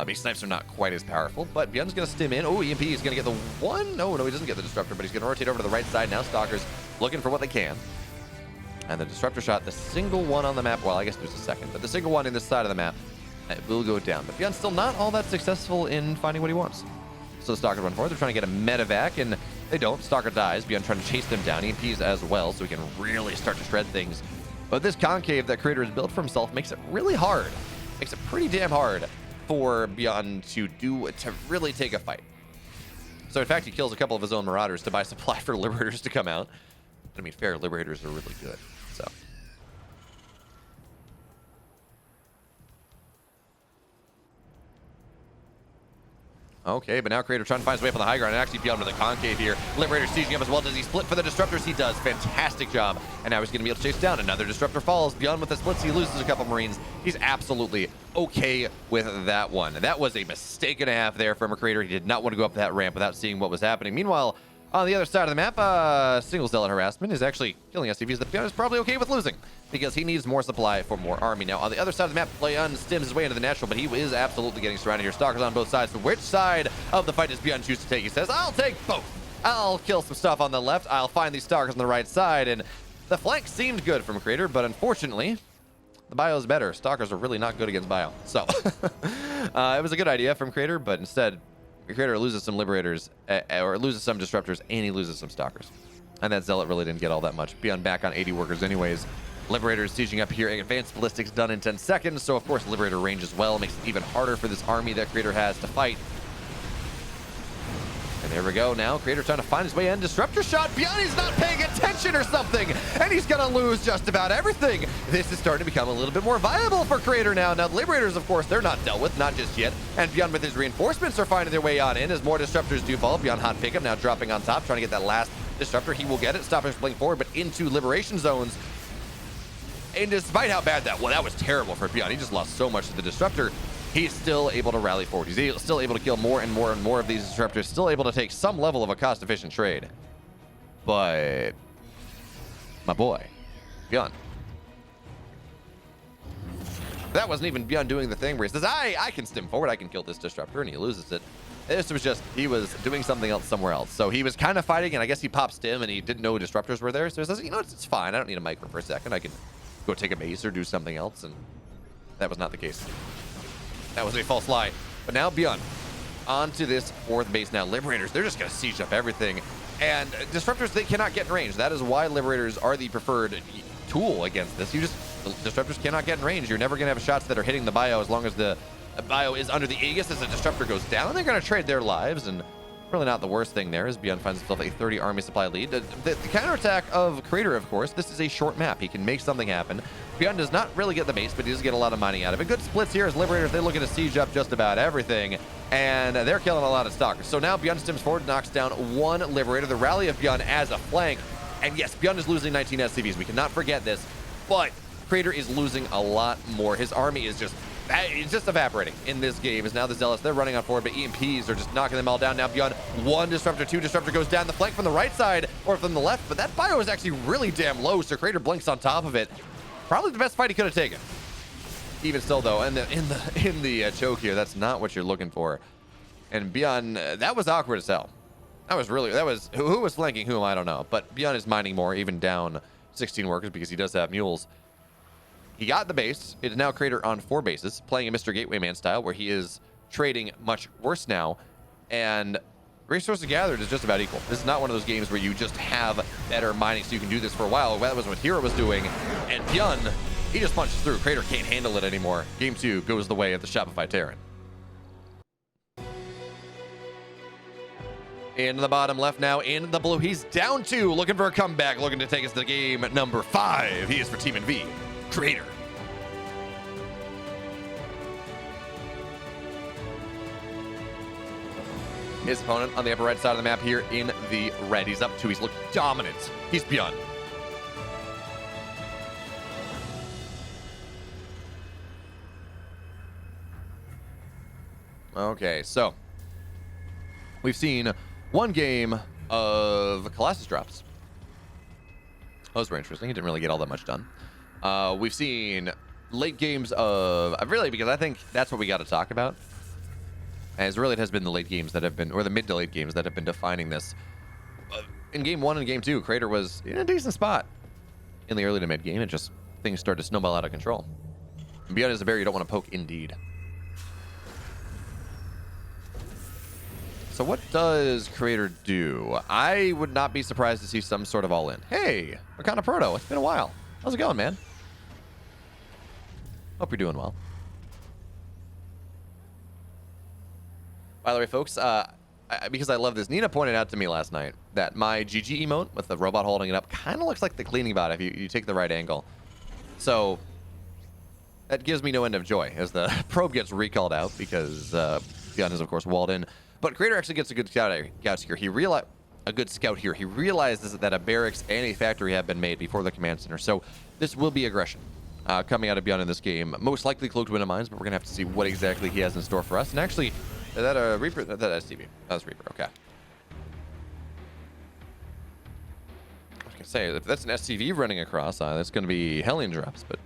Base snipes are not quite as powerful, but Byun's going to stim in. Oh, EMP is going to get the 1. No, he doesn't get the Disruptor, but he's going to rotate over to the right side. Now Stalker's looking for what they can. And the Disruptor shot, the single one on the map, well, I guess there's a second, but the single one in this side of the map, it will go down. But Byun's still not all that successful in finding what he wants. So Stalker run forward. They're trying to get a medevac, and they don't. Stalker dies. Byun trying to chase them down. EMPs as well, so he can really start to shred things. But this concave that Creator has built for himself makes it really hard. Makes it pretty damn hard for Byun to really take a fight. So in fact, he kills a couple of his own Marauders to buy supply for Liberators to come out. I mean, fair, Liberators are really good. So. Okay, but now Creator trying to find his way up on the high ground, and actually Byun with a concave here. Liberator seizing up as well. Does he split for the Disruptors? He does. Fantastic job. And now he's going to be able to chase down. Another Disruptor falls. Byun with the splits. He loses a couple Marines. He's absolutely okay with that one. That was a mistake and a half there from a Creator. He did not want to go up that ramp without seeing what was happening. Meanwhile, on the other side of the map, single Zealot harassment is actually killing SCVs. The Byun is probably okay with losing because he needs more supply for more army. Now, on the other side of the map, Byun stims his way into the natural, but he is absolutely getting surrounded here. Stalkers on both sides. So which side of the fight does Byun choose to take? He says, I'll take both. I'll kill some stuff on the left. I'll find these Stalkers on the right side. And the flank seemed good from Creator, but unfortunately, the bio is better. Stalkers are really not good against bio. So it was a good idea from Creator, but instead, Creator loses some Liberators, or loses some Disruptors, and he loses some Stalkers. And that Zealot really didn't get all that much. Byun back on 80 workers anyways. Liberators sieging up here. Advanced Ballistics done in 10 seconds. So, of course, Liberator range as well. Makes it even harder for this army that Creator has to fight. And there we go. Now, Creator trying to find his way in. Disruptor shot. Byun, he's not paying attention or something. And he's going to lose just about everything. This is starting to become a little bit more viable for Creator now. Now, the Liberators, of course, they're not dealt with. Not just yet. And Byun with his reinforcements are finding their way on in as more Disruptors do fall. Byun hot pickup now dropping on top. Trying to get that last Disruptor. He will get it. Stopping blink forward, but into Liberation zones. And despite how bad that was terrible for Byun. He just lost so much to the Disruptor. He's still able to rally forward. He's still able to kill more and more and more of these Disruptors. Still able to take some level of a cost-efficient trade. But my boy, Byun. That wasn't even Byun doing the thing where he says, I can stim forward. I can kill this Disruptor, and he loses it. This was just, he was doing something else somewhere else. So he was kind of fighting, and I guess he popped stim, and he didn't know Disruptors were there. So he says, you know, it's fine. I don't need a micro for a second. I can go take a base or do something else, and that was not the case. That was a false lie. But now Byun onto this 4th base now. Liberators, they're just going to siege up everything. And Disruptors, they cannot get in range. That is why Liberators are the preferred tool against this. Disruptors cannot get in range. You're never going to have shots that are hitting the bio as long as the bio is under the Aegis. As the Disruptor goes down, they're going to trade their lives, and really not the worst thing there as Byun finds himself a 30 army supply lead. The counterattack of Crater, of course, this is a short map. He can make something happen. Byun does not really get the base, but he does get a lot of mining out of it. Good splits here as Liberators, they looking to siege up just about everything, and they're killing a lot of Stalkers. So now Byun stems forward, knocks down 1 Liberator. The rally of Byun as a flank, and yes, Byun is losing 19 SCVs. We cannot forget this, but Crater is losing a lot more. His army is it's just evaporating in this game. As now the Zealots, they're running on forward, but EMPs are just knocking them all down. Now Byun, 1 Disruptor, 2 Disruptor goes down the flank from the right side or from the left, but that bio is actually really damn low, so Crater blinks on top of it. Probably the best fight he could have taken. Even still, though, in the choke here, that's not what you're looking for. And Byun, that was awkward as hell. Who was flanking whom, I don't know. But Byun is mining more, even down 16 workers because he does have mules. He got the base. It is now Crater on 4 bases, playing a Mr. Gateway Man style, where he is trading much worse now. And resources gathered is just about equal. This is not one of those games where you just have better mining, so you can do this for a while. That was what Hero was doing. And Byun, he just punches through. Crater can't handle it anymore. Game 2 goes the way of the Shopify Terran. In the bottom left now, in the blue, he's down 2, looking for a comeback, looking to take us to game number 5. He is for Team NV. Crater. His opponent on the upper right side of the map here in the red. He's up 2. He's looking dominant. He's Byun. Okay, so we've seen 1 game of Colossus drops. Those were interesting. He didn't really get all that much done. We've seen late games of really, because I think that's what we got to talk about. As really it has been the late games that have been, or the mid to late games that have been defining this. In game 1 and game 2, Crater was in a decent spot in the early to mid game, and just things started to snowball out of control. Byun is a bear you don't want to poke, indeed. So what does Crater do? I would not be surprised to see some sort of all-in. Hey, Wakanda Proto, it's been a while. How's it going, man? Hope you're doing well. By the way, folks, because I love this, Nina pointed out to me last night that my GG emote with the robot holding it up kind of looks like the cleaning bot if you take the right angle. So that gives me no end of joy as the probe gets recalled out because Byun is, of course, walled in. But Crater actually gets a good scout here. He realizes that a barracks and a factory have been made before the command center. So this will be aggression coming out of Byun in this game. Most likely cloaked window mines, but we're going to have to see what exactly he has in store for us. And actually, is that a Reaper? That STV. That was Reaper. Okay. I was going to say, if that's an SCV running across, that's going to be Hellion drops, but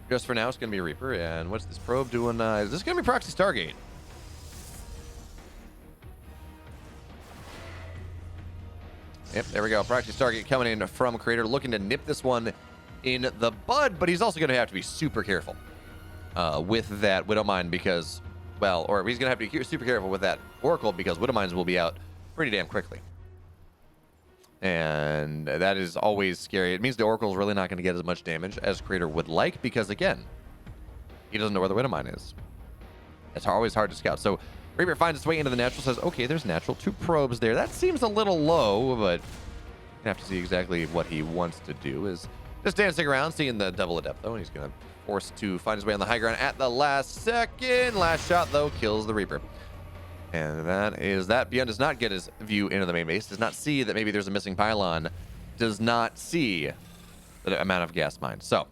just for now, it's going to be a Reaper. And what's this probe doing? Is this going to be Proxy Stargate? Yep, there we go. Proxy Stargate coming in from Crater, looking to nip this one in the bud, but he's also going to have to be super careful with that Widow Mine because, well, or he's going to have to be super careful with that Oracle because Widow Mines will be out pretty damn quickly. And that is always scary. It means the Oracle is really not going to get as much damage as Crater would like because, again, he doesn't know where the Widow Mine is. It's always hard to scout. So Reaper finds its way into the natural, says, okay, there's natural. 2 probes there. That seems a little low, but you have to see exactly what he wants to do. Is just dancing around, seeing the double adept, though, and he's going to force to find his way on the high ground at the last second. Last shot, though, kills the Reaper. And that is that. Byun does not get his view into the main base, does not see that maybe there's a missing pylon, does not see the amount of gas mines. So,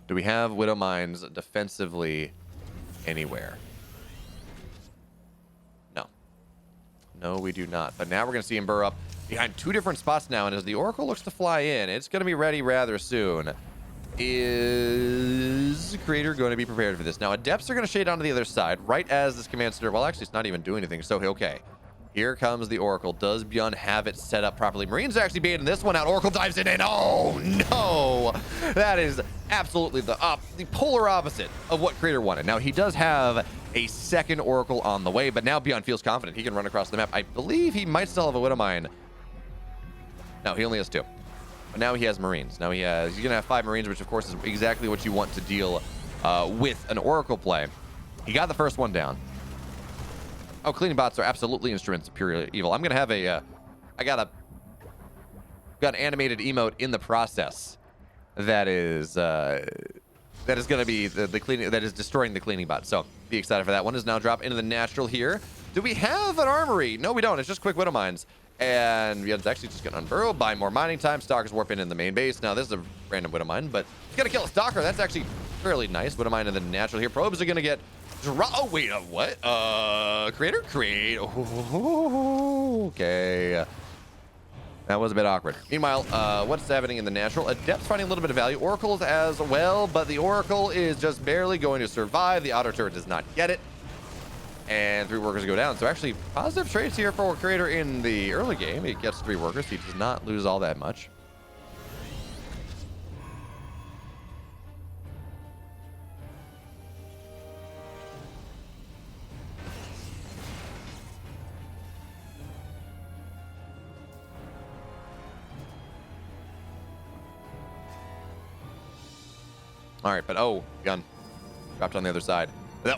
do we have Widow Mines defensively anywhere? No, we do not. But now we're going to see him burr up behind 2 different spots now. And as the Oracle looks to fly in, it's going to be ready rather soon. Is Crater going to be prepared for this? Now, Adepts are going to shade onto the other side right as this command center. Well, actually, it's not even doing anything. So, okay. Here comes the Oracle. Does Byun have it set up properly? Marines are actually baiting this one out. Oracle dives in, and oh no! That is absolutely the polar opposite of what Creator wanted. Now, he does have a second Oracle on the way, but now Byun feels confident. He can run across the map. I believe he might still have a Widowmine. No, he only has 2. But now he has Marines. Now he's going to have 5 Marines, which of course is exactly what you want to deal with an Oracle play. He got the first one down. Oh, cleaning bots are absolutely instruments of pure evil. I'm going to have I got an animated emote in the process that is going to be the cleaning, that is destroying the cleaning bot. So be excited for that. One is now dropped into the natural here. Do we have an armory? No, we don't. It's just quick Widow Mines. And Byun's actually just going to unburrow, buy more mining time. Stalker's warping in the main base. Now, this is a random Widow Mine, but he's going to kill a Stalker. That's actually fairly nice. Widow Mine in the natural here. Probes are going to get... Oh, wait, what? Creator? Create. Oh, okay. That was a bit awkward. Meanwhile, what's happening in the natural? Adept's finding a little bit of value. Oracle's as well, but the Oracle is just barely going to survive. The outer turret does not get it. And 3 workers go down. So actually, positive trades here for Creator in the early game. He gets 3 workers. He does not lose all that much. All right, but oh, gun dropped on the other side.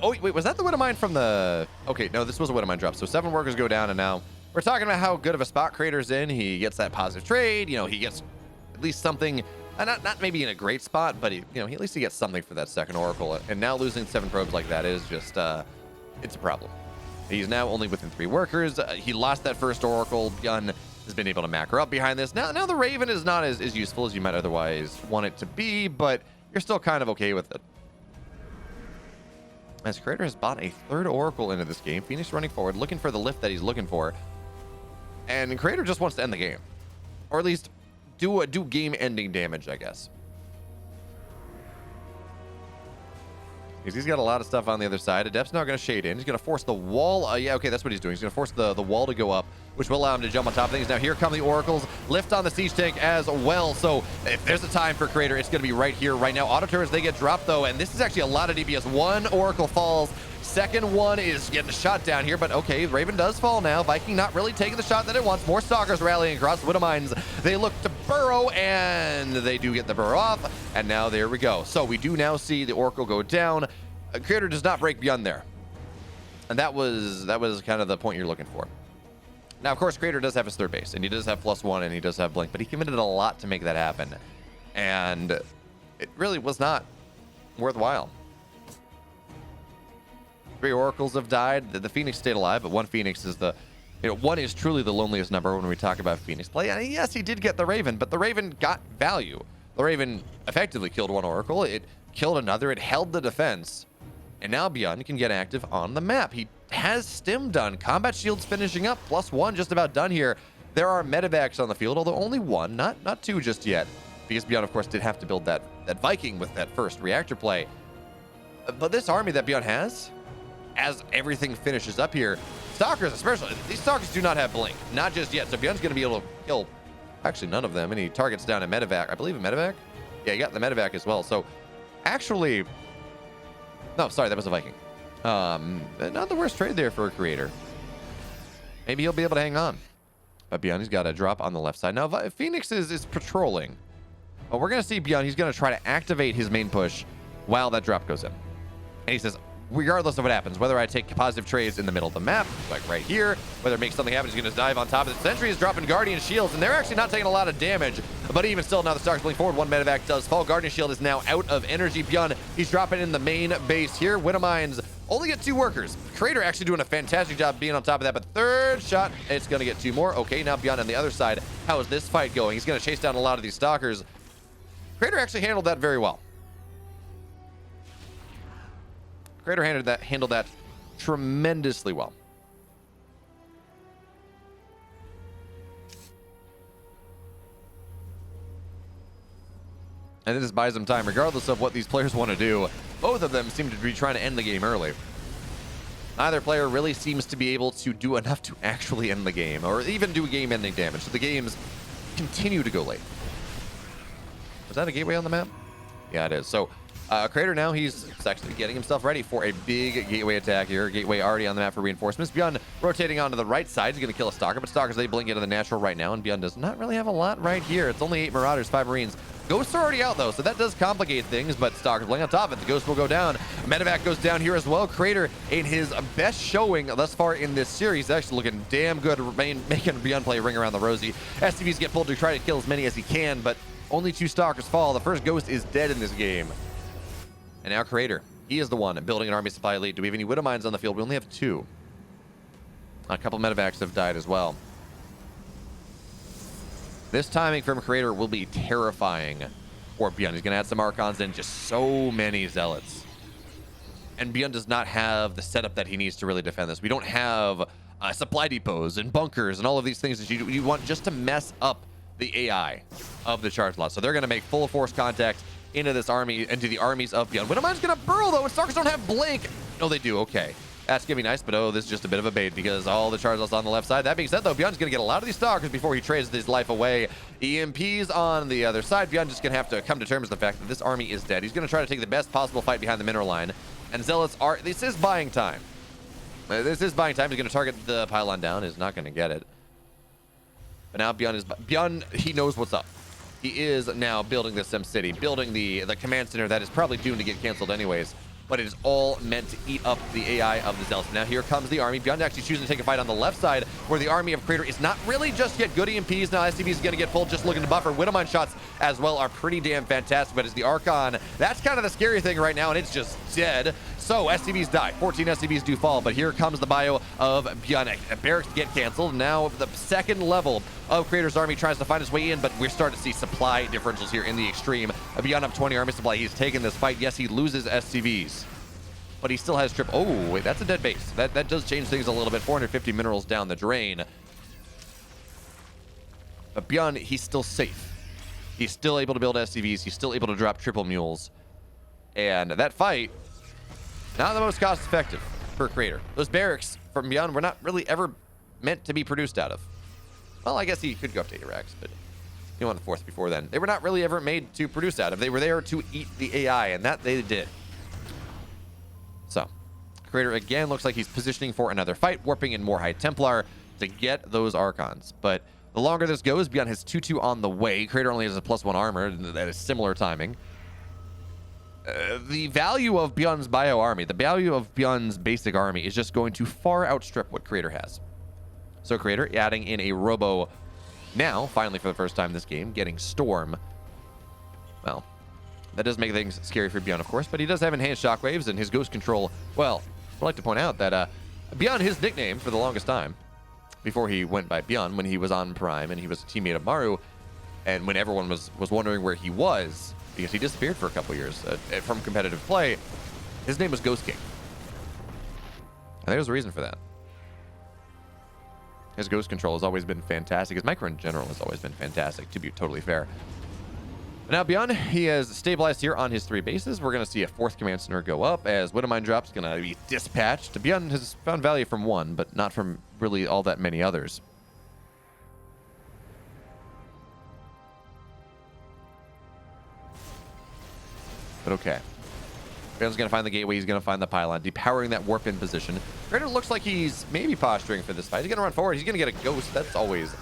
Oh, wait, was that the Widow Mine from the... Okay, no, this was a Widow Mine drop. So 7 workers go down, and now we're talking about how good of a spot Creator's in. He gets that positive trade. You know, he gets at least something, not maybe in a great spot, but he at least he gets something for that second Oracle. And now losing 7 probes like that is just, it's a problem. He's now only within 3 workers. He lost that first Oracle. Byun has been able to macro up behind this. Now the Raven is not as useful as you might otherwise want it to be, but you're still kind of okay with it. As Creator has bought a 3rd Oracle into this game. Phoenix running forward, looking for the lift that he's looking for. And Creator just wants to end the game. Or at least do game-ending damage, I guess. Because he's got a lot of stuff on the other side. Adept's now going to shade in. He's going to force the wall. Yeah, okay, that's what he's doing. He's going to force the wall to go up, which will allow him to jump on top of things. Now here come the Oracles. Lift on the siege tank as well. So if there's a time for Creator, it's going to be right here, right now. Auto turrets, they get dropped, though. And this is actually a lot of DPS. 1 Oracle falls. Second one is getting shot down here, but okay, Raven does fall now. Viking not really taking the shot that it wants. More Stalkers rallying across. Widow Mines, they look to burrow, and they do get the burrow off. And now there we go. So we do now see the Oracle go down. Creator does not break Byun there. And that was kind of the point you're looking for. Now, of course, Creator does have his 3rd base, and he does have +1, and he does have Blink, but he committed a lot to make that happen. And it really was not worthwhile. 3 Oracles have died. The Phoenix stayed alive, but 1 Phoenix is the... 1 is truly the loneliest number when we talk about Phoenix play. And yes, he did get the Raven, but the Raven got value. The Raven effectively killed 1 Oracle. It killed another. It held the defense. And now Byun can get active on the map. He has Stim done. Combat Shield's finishing up. +1 just about done here. There are medevacs on the field, although only 1, not 2 just yet. Because Byun, of course, did have to build that Viking with that first reactor play. But this army that Byun has, as everything finishes up here, Stalkers especially, these Stalkers do not have Blink. Not just yet. So Byun's going to be able to kill actually none of them. And he targets down a medevac. I believe a medevac? Yeah, he got the medevac as well. So actually... No, sorry, that was a Viking. Not the worst trade there for a Creator. Maybe he'll be able to hang on. But Byun, he's got a drop on the left side. Now, Phoenix is patrolling. But we're going to see Byun. He's going to try to activate his main push while that drop goes in. And he says, regardless of what happens, whether I take positive trades in the middle of the map, like right here, whether it makes something happen, he's going to dive on top of the Sentry is dropping Guardian Shields, and they're actually not taking a lot of damage. But even still, now the Stalkers blink forward. 1 medevac does fall. Guardian Shield is now out of energy. Byun, he's dropping in the main base here. Widow Mines only get 2 workers. Creator actually doing a fantastic job being on top of that, but 3rd shot, it's going to get 2 more. Okay, now Byun on the other side. How is this fight going? He's going to chase down a lot of these Stalkers. Creator actually handled that very well. Creator handled that tremendously well. And this buys them time, regardless of what these players want to do. Both of them seem to be trying to end the game early. Neither player really seems to be able to do enough to actually end the game, or even do game-ending damage. So the games continue to go late. Was that a gateway on the map? Yeah, it is. So Creator now, he's actually getting himself ready for a big gateway attack here. Gateway already on the map for reinforcements. Byun rotating onto the right side. He's going to kill a Stalker, but Stalkers, they blink into the natural right now, and Byun does not really have a lot right here. It's only 8 Marauders, 5 Marines. Ghosts are already out, though, so that does complicate things, but Stalkers blink on top of it. The Ghost will go down. Medevac goes down here as well. Creator, in his best showing thus far in this series, actually looking damn good, making Byun play ring around the rosy. SCVs get pulled to try to kill as many as he can, but only 2 Stalkers fall. The first Ghost is dead in this game. And now Creator, he is the one building an army supply lead. Do we have any Widow Mines on the field? We only have 2. A couple Medevacs have died as well. This timing from Creator will be terrifying for Byun. He's going to add some Archons and just so many Zealots. And Byun does not have the setup that he needs to really defend this. We don't have supply depots and bunkers and all of these things that you want just to mess up the AI of the charge lot. So they're going to make full force contact into this army, into the armies of Byun. Widowmine's going to burrow, though, and Stalkers don't have blink. No, they do. Okay. That's going to be nice, but oh, this is just a bit of a bait because all the charge lots on the left side. That being said, though, Byun's going to get a lot of these Stalkers before he trades his life away. EMPs on the other side. Byun just going to have to come to terms with the fact that this army is dead. He's going to try to take the best possible fight behind the mineral line. And Zealots are... This is buying time. This is buying time. He's going to target the pylon down. He's not going to get it. But now Byun, he knows what's up. He is now building the Sim City, building the command center that is probably doomed to get canceled anyways. But it is all meant to eat up the AI of the Zealots. Now here comes the army. Byun actually choosing to take a fight on the left side, where the army of Creator is not really just yet good EMPs. Now SCV is going to get pulled, just looking to buffer. Widowmine shots as well are pretty damn fantastic, but it's the Archon. That's kind of the scary thing right now, and it's just dead. So SCVs die. 14 SCVs do fall, but here comes the bio of Byun. Barracks get canceled. Now the second level of Creator's army tries to find its way in, but we're starting to see supply differentials here in the extreme. Byun up 20 army supply. He's taken this fight. Yes, he loses SCVs, but he still has trip. Oh, wait, that's a dead base. That does change things a little bit. 450 minerals down the drain. But Byun, he's still safe. He's still able to build SCVs. He's still able to drop triple mules. And that fight, not the most cost effective for Creator. Those barracks from Byun were not really ever meant to be produced out of. Well, I guess he could go up to 8 racks, but he won the 4th before then. They were not really ever made to produce out of. They were there to eat the AI, and that they did. So, Creator again looks like he's positioning for another fight, warping in more High Templar to get those Archons. But the longer this goes, Byun has 2-2 on the way. Creator only has a +1 armor, and that is similar timing. The value of Byun's bio army, the value of Byun's basic army is just going to far outstrip what Creator has. So Creator adding in a Robo now, finally for the first time this game, getting Storm. Well, that does make things scary for Byun, of course, but he does have enhanced shockwaves and his ghost control. Well, I'd like to point out that Byun, his nickname for the longest time, before he went by Byun, when he was on Prime and he was a teammate of Maru, and when everyone was wondering where he was, because he disappeared for a couple years from competitive play, his name was Ghost King. And there's a reason for that. His ghost control has always been fantastic. His micro in general has always been fantastic, to be totally fair. But now Byun, he has stabilized here on his 3 bases. We're going to see a 4th command center go up as Widowmine drops going to be dispatched. Byun has found value from 1, but not from really all that many others. But okay. Byun's going to find the gateway. He's going to find the pylon, depowering that warp in position. Creator looks like he's maybe posturing for this fight. He's going to run forward. He's going to get a ghost. That's always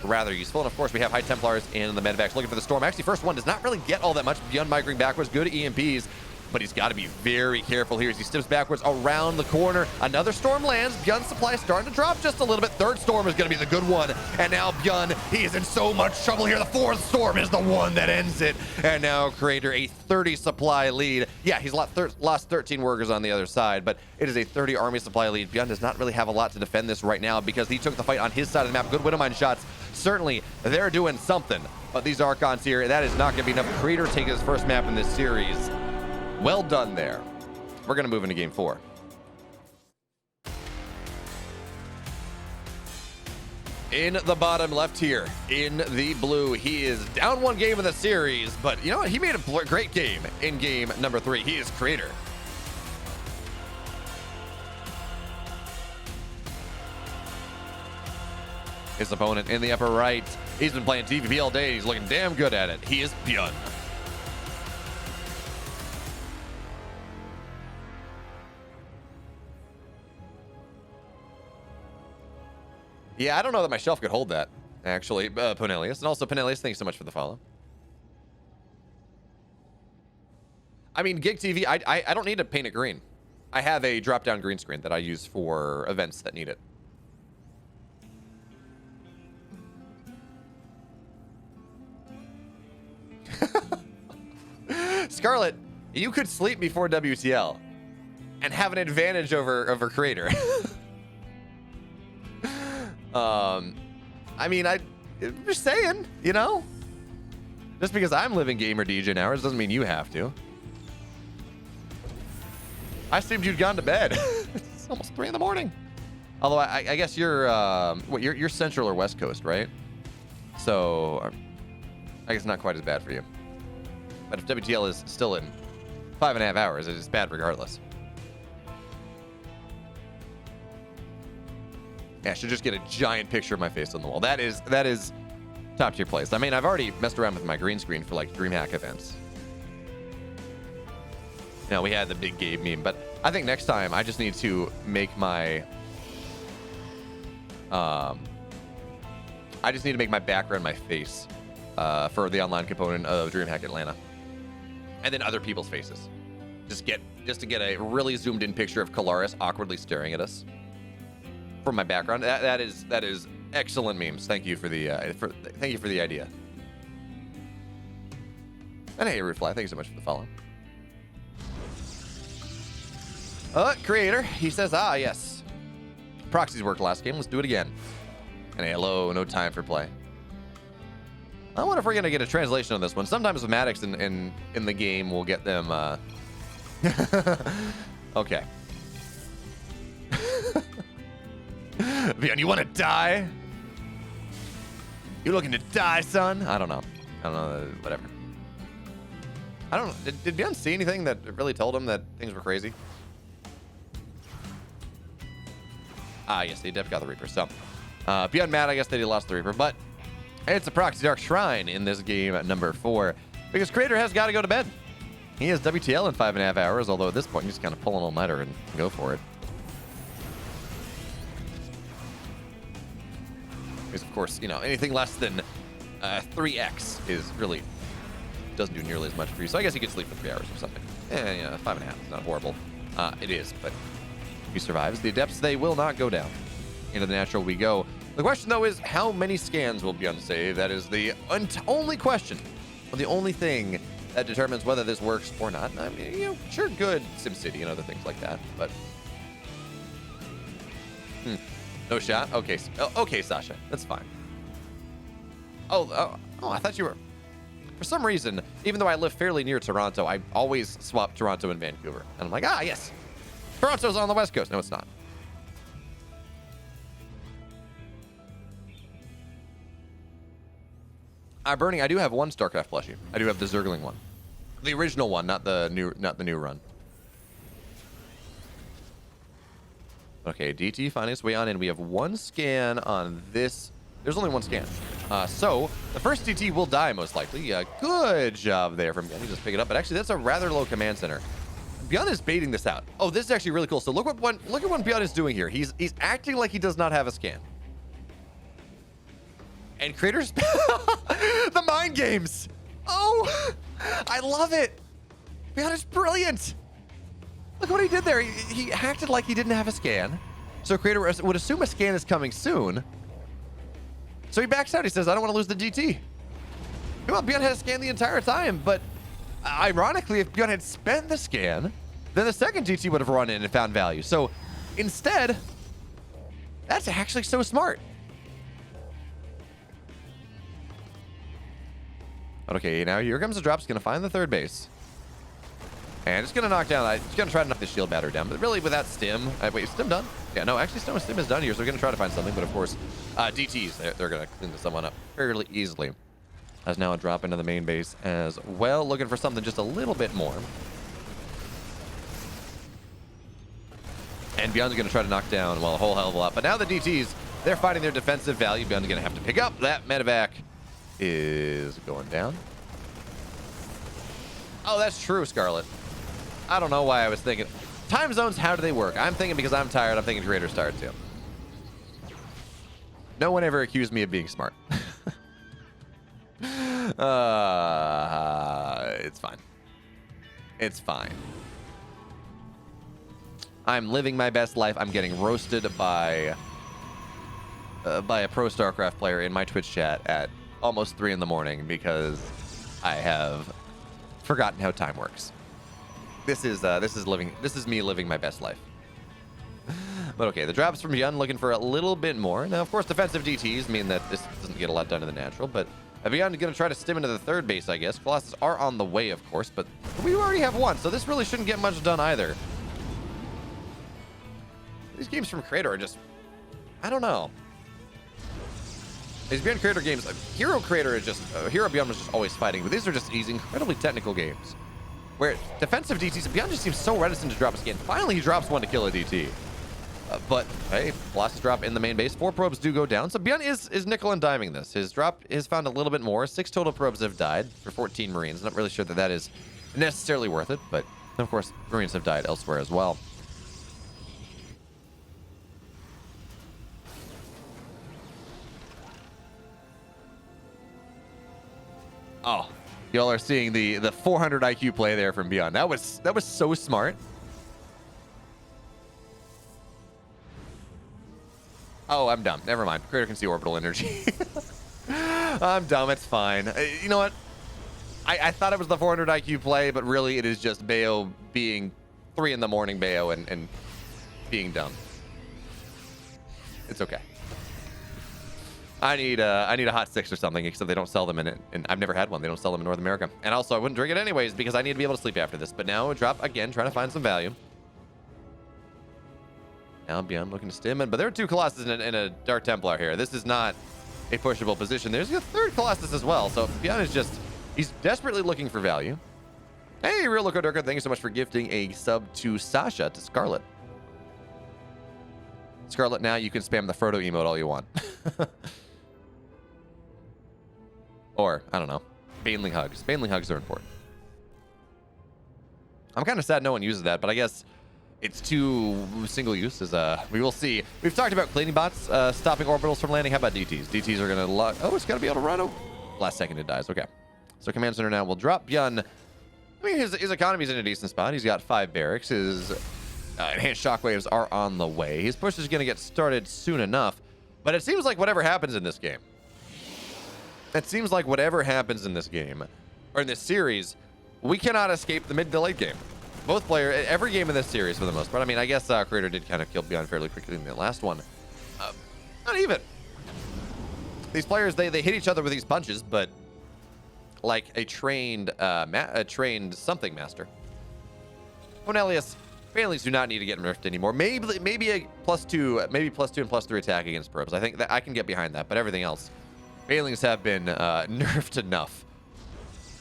rather useful. And of course, we have High Templars in the Medevacs looking for the Storm. Actually, first one does not really get all that much. Byun migrating backwards. Good EMPs. But he's got to be very careful here as he steps backwards around the corner. Another Storm lands. Byun's supply starting to drop just a little bit. 3rd Storm is going to be the good one. And now Byun, he is in so much trouble here. The 4th Storm is the one that ends it. And now Creator, a 30 supply lead. Yeah, he's lost 13 workers on the other side, but it is a 30 army supply lead. Byun does not really have a lot to defend this right now because he took the fight on his side of the map. Good Widowmine shots. Certainly, they're doing something. But these Archons here, that is not going to be enough. Creator taking his first map in this series. Well done there. We're going to move into game 4. In the bottom left here, in the blue, he is down 1 game in the series, but you know what? He made a great game in game number 3. He is Creator. His opponent in the upper right. He's been playing TVP all day. He's looking damn good at it. He is Byun. Yeah, I don't know that my shelf could hold that, actually, Ponelius. And also, Ponelius, thanks so much for the follow. I mean, Gig TV, I don't need to paint it green. I have a drop-down green screen that I use for events that need it. Scarlet, you could sleep before WTL and have an advantage over Creator. I mean, I'm just saying, you know? Just because I'm living gamer DJ hours doesn't mean you have to. I assumed you'd gone to bed. It's almost 3 in the morning. Although I guess you're you're Central or West Coast, right? So I guess not quite as bad for you. But if WTL is still in 5.5 hours, it is bad regardless. Yeah, I should just get a giant picture of my face on the wall. That is top tier place. I mean, I've already messed around with my green screen for like DreamHack events. You know, we had the big Gabe meme, but I think next time I just need to make my I just need to make my background my face for the online component of DreamHack Atlanta, and then other people's faces. Just to get a really zoomed in picture of Kalaris awkwardly staring at us from my background. That is excellent memes. Thank you for the thank you for the idea. And hey, Rootfly, thank you so much for the follow. Creator, he says, yes. Proxies worked last game. Let's do it again. And hello, no time for play. I wonder if we're gonna get a translation on this one. Sometimes with Maddox in the game, we'll get them. Okay. Byun, you want to die? You looking to die, son? I don't know. Whatever. I don't know. Did Byun see anything that really told him that things were crazy? Yes, they definitely got the Reaper. So, Byun mad, I guess that he lost the Reaper, but it's a Proxy Dark Shrine in this game at number 4 because Creator has got to go to bed. He has WTL in 5.5 hours, although at this point he's kind of pulling all-nighter and go for it. Because, of course, you know, anything less than 3x is really doesn't do nearly as much for you. So I guess you could sleep for 3 hours or something. Yeah, 5.5 is not horrible. It is, but he survives. The Adepts, they will not go down. Into the natural we go. The question, though, is how many scans will Byun save? That is the only question, or the only thing that determines whether this works or not. I mean, you know, sure, good SimCity and other things like that, but no shot. Okay, okay, Sasha, that's fine. Oh, I thought you were. For some reason, even though I live fairly near Toronto, I always swap Toronto and Vancouver, and I'm like, yes, Toronto's on the West Coast. No, it's not. Burning, I do have one StarCraft plushie. I do have the Zergling one. The original one, not the new run. Okay, DT finding its way on in. We have one scan on this. There's only one scan. So the first DT will die most likely. Good job there from Byun. He just pick it up, but actually that's a rather low command center. Byun is baiting this out. Oh, this is actually really cool. So look at what Byun is doing here. He's acting like he does not have a scan. And Creator's the mind games. Oh, I love it. Byun is brilliant. Look what he did there. He acted like he didn't have a scan. So Creator would assume a scan is coming soon. So he backs out. He says, I don't want to lose the DT. Well, Byun had a scan the entire time, but ironically, if Byun had spent the scan, then the second DT would have run in and found value. So instead, that's actually so smart. Okay, now here comes the drop. It's going to find the third base. And it's going to knock down. It's going to try to knock the shield battery down. But really, with that stim... wait, is stim done? Yeah, no, actually, stim is done here. So we're going to try to find something. But of course, DTs, they're going to clean this one up fairly easily. As now a drop into the main base as well. Looking for something just a little bit more. And Byun's going to try to knock down, well, a whole hell of a lot. But now the DTs They're finding their defensive value. Byun's going to have to pick up. That medevac is going down. Oh, that's true, Scarlet. I don't know why I was thinking. Time zones, how do they work? I'm thinking because I'm tired. I'm thinking Creator's tired too. No one ever accused me of being smart. It's fine. It's fine. I'm living my best life. I'm getting roasted by a pro StarCraft player in my Twitch chat at almost 3 in the morning because I have forgotten how time works. This is me living my best life. But okay, the drops from Byun looking for a little bit more. Now, of course, defensive DTs mean that this doesn't get a lot done in the natural, but Byun is going to try to stim into the third base, I guess. Colossus are on the way, of course, but we already have one, so this really shouldn't get much done either. These games from Creator are just, I don't know. These Byun Creator games, Hero Creator is just, Hero Byun was just always fighting, but these are just these incredibly technical games. Where defensive DTs, Byun just seems so reticent to drop a skin. Finally, he drops one to kill a DT. But, hey, Colossus drop in the main base. 4 probes do go down. So Byun is nickel and diming this. His drop is found a little bit more. 6 total probes have died for 14 Marines. Not really sure that that is necessarily worth it, but of course, Marines have died elsewhere as well. Oh, y'all are seeing the 400 IQ play there from Byun. That was so smart. Oh, I'm dumb. Never mind. Creator can see orbital energy. I'm dumb. It's fine. You know what? I thought it was the 400 IQ play, but really it is just Bayo being 3 in the morning Bayo and being dumb. It's okay. I need a hot 6 or something, except they don't sell them in it, and I've never had one. They don't sell them in North America. And also, I wouldn't drink it anyways because I need to be able to sleep after this. But now, drop again, trying to find some value. Now Byun looking to stim in, but there are 2 Colossus in a Dark Templar here. This is not a pushable position. There's a 3rd Colossus as well, so Byun is just, he's desperately looking for value. Hey, Real Loco Durka, thank you so much for gifting a sub to Sasha, to Scarlet. Scarlet, now you can spam the Frodo emote all you want. Or, I don't know, Baneling Hugs. Baneling Hugs are important. I'm kind of sad no one uses that, but I guess it's too single use. We will see. We've talked about cleaning bots stopping orbitals from landing. How about DTs? DTs are going to lock. Oh, it's got to be able to run. Oh, last second it dies. Okay. So Command Center now will drop Byun. I mean, his economy's in a decent spot. He's got 5 barracks. His enhanced shockwaves are on the way. His push is going to get started soon enough. But it seems like whatever happens in this game, or in this series, we cannot escape the mid to late game. Both players, every game in this series for the most part. I mean, I guess Creator did kind of kill Byun fairly quickly in the last one. Not even. These players, they hit each other with these punches, but like a trained something master. Onelius, Bailey's do not need to get nerfed anymore. Maybe a +2, maybe +2 and +3 attack against probes. I think that I can get behind that, but everything else, Bailings have been nerfed enough.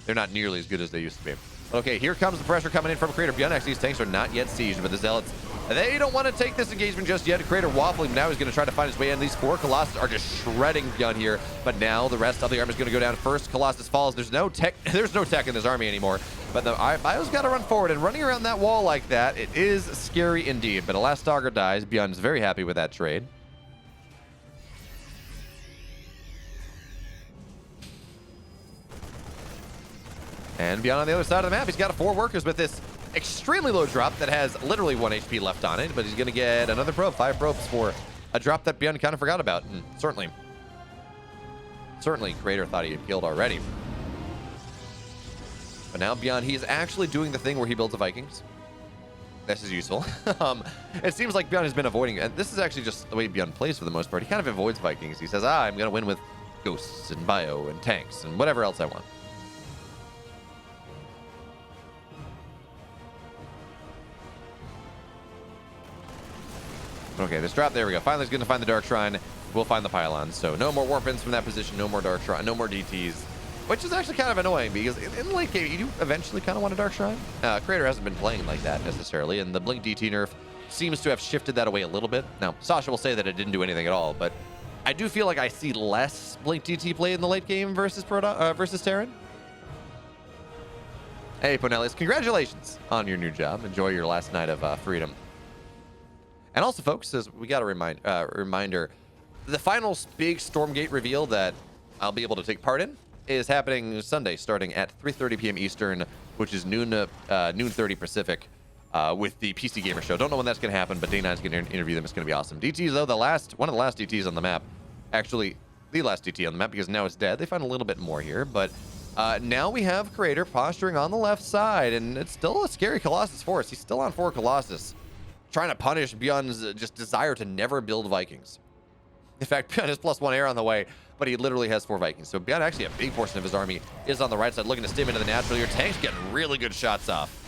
They're not nearly as good as they used to be. Okay, here comes the pressure coming in from Creator. Byun, actually, these tanks are not yet sieged, but the Zealots, they don't want to take this engagement just yet. Creator waffling. Now he's going to try to find his way in. These 4 Colossus are just shredding Byun here, but now the rest of the army is going to go down first. Colossus falls. There's no tech in this army anymore, but the Bio's got to run forward, and running around that wall like that, it is scary indeed. But a last Dogger dies. Byun is very happy with that trade. And Byun on the other side of the map, he's got 4 workers with this extremely low drop that has literally 1 HP left on it, but he's going to get another probe, 5 probes for a drop that Byun kind of forgot about. And certainly Creator thought he had killed already. But now Byun, he's actually doing the thing where he builds the Vikings. This is useful. It seems like Byun has been avoiding, and this is actually just the way Byun plays for the most part. He kind of avoids Vikings. He says, I'm going to win with ghosts and bio and tanks and whatever else I want. Okay, this drop, there we go. Finally, he's going to find the Dark Shrine. We'll find the pylons. So no more Warpins from that position, no more Dark Shrine, no more DTs, which is actually kind of annoying because in late game, you do eventually kind of want a Dark Shrine. Creator hasn't been playing like that necessarily, and the Blink DT nerf seems to have shifted that away a little bit. Now, Sasha will say that it didn't do anything at all, but I do feel like I see less Blink DT play in the late game versus versus Terran. Hey, Ponelius, congratulations on your new job. Enjoy your last night of freedom. And also, folks, as we got a reminder, the final big Stormgate reveal that I'll be able to take part in is happening Sunday, starting at 3:30 p.m. Eastern, which is noon 30 Pacific, with the PC Gamer Show. Don't know when that's going to happen, but Day9's going to interview them. It's going to be awesome. DTs, though, one of the last DTs on the map, actually the last DT on the map, because now it's dead. They find a little bit more here, but now we have Crater posturing on the left side, and it's still a scary Colossus force. He's still on 4 Colossus, trying to punish Byun's just desire to never build Vikings. In fact, Byun has +1 air on the way, but he literally has 4 Vikings. So Byun, actually a big portion of his army is on the right side, looking to stim into the natural here. Tank's getting really good shots off.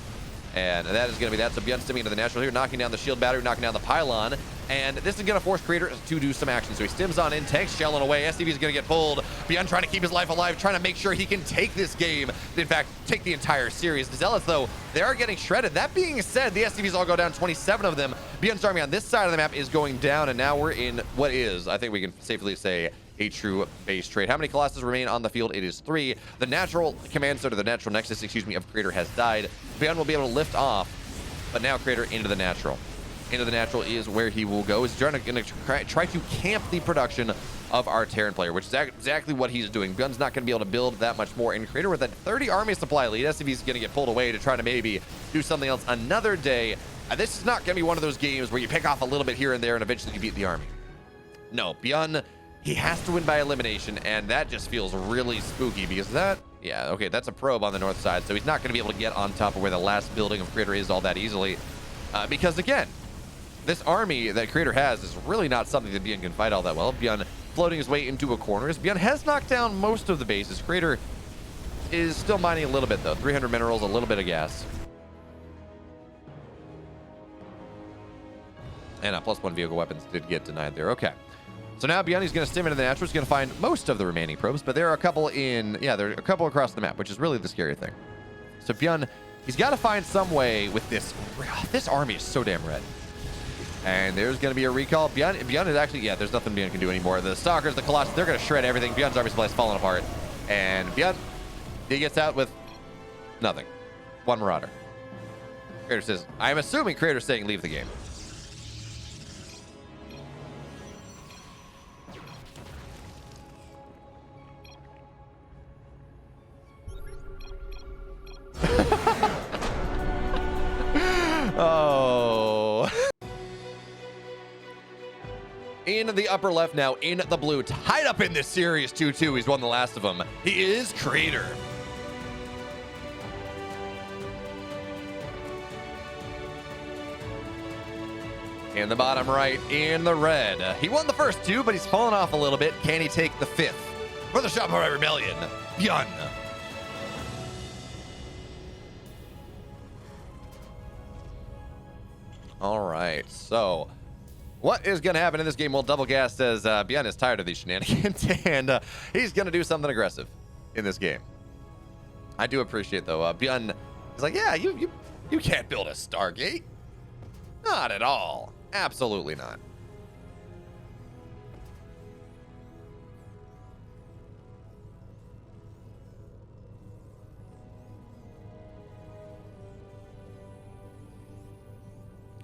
And that is going to be that. So Byun stimming into the natural here, knocking down the shield battery, knocking down the pylon. And this is going to force Crater to do some action. So he stims on in, Tank's shelling away. SCV is going to get pulled. Byun trying to keep his life alive, trying to make sure he can take this game. In fact, take the entire series. The Zealots, though, they are getting shredded. That being said, the SCVs all go down, 27 of them. Byun's army on this side of the map is going down, and now we're in what is, I think we can safely say, a true base trade. How many Colossus remain on the field? It is 3. The natural command center, the natural nexus, of Crater has died. Byun will be able to lift off, but now Crater into the natural. Into the natural is where he will go. He's trying to try to camp the production of our Terran player, which is exactly what he's doing. Byun's not going to be able to build that much more. And Crater with that 30 army supply lead, SCV is going to get pulled away to try to maybe do something else another day. This is not going to be one of those games where you pick off a little bit here and there and eventually you beat the army. No, Byun, he has to win by elimination, and that just feels really spooky because that's a probe on the north side, so he's not going to be able to get on top of where the last building of Crater is all that easily. Because, again, this army that Crater has is really not something that Byun can fight all that well. Byun floating his way into a corner. Byun has knocked down most of the bases. Crater is still mining a little bit, though. 300 minerals, a little bit of gas. And a +1 vehicle weapons did get denied there. Okay. So now Byun is going to stim into the natural. He's going to find most of the remaining probes, but there are a couple there are a couple across the map, which is really the scary thing. So Byun, he's got to find some way with this. This army is so damn red. And there's going to be a recall. Byun is actually, there's nothing Byun can do anymore. The Stalkers, the Colossus, they're going to shred everything. Byun's army supply is falling apart. And Byun, he gets out with nothing. 1 Marauder. Crater says, I'm assuming Crater's saying leave the game. Oh. In the upper left now, in the blue, tied up in this series 2-2. He's won the last of them. He is Crater. In the bottom right, in the red. He won the first 2, but he's fallen off a little bit. Can he take the 5th? For the Shopify Rebellion, Byun. All right, so what is going to happen in this game? Well, Double Gas says Byun is tired of these shenanigans, and he's going to do something aggressive in this game. I do appreciate, though. Byun is like, yeah, you can't build a Stargate. Not at all. Absolutely not.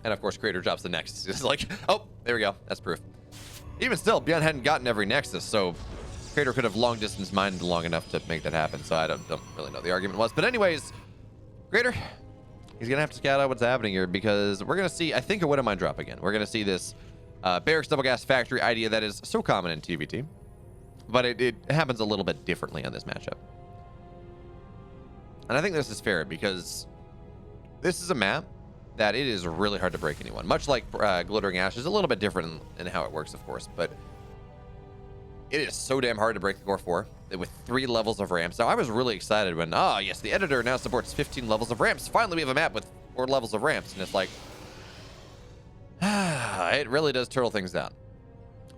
And of course, Crater drops the Nexus. It's like, oh, there we go. That's proof. Even still, Byun hadn't gotten every Nexus, so Crater could have long distance mined long enough to make that happen. So I don't really know what the argument was. But anyways, Crater, he's going to have to scout out what's happening here because we're going to see, I think, a Widow Mine drop again. We're going to see this Barracks Double Gas Factory idea that is so common in TVT. But it happens a little bit differently on this matchup. And I think this is fair because this is a map that it is really hard to break anyone. Much like Glittering Ash is a little bit different in how it works, of course, but it is so damn hard to break the Core 4 with 3 levels of ramps. Now, I was really excited when, yes, the editor now supports 15 levels of ramps. Finally, we have a map with 4 levels of ramps, and it's like, it really does turtle things down.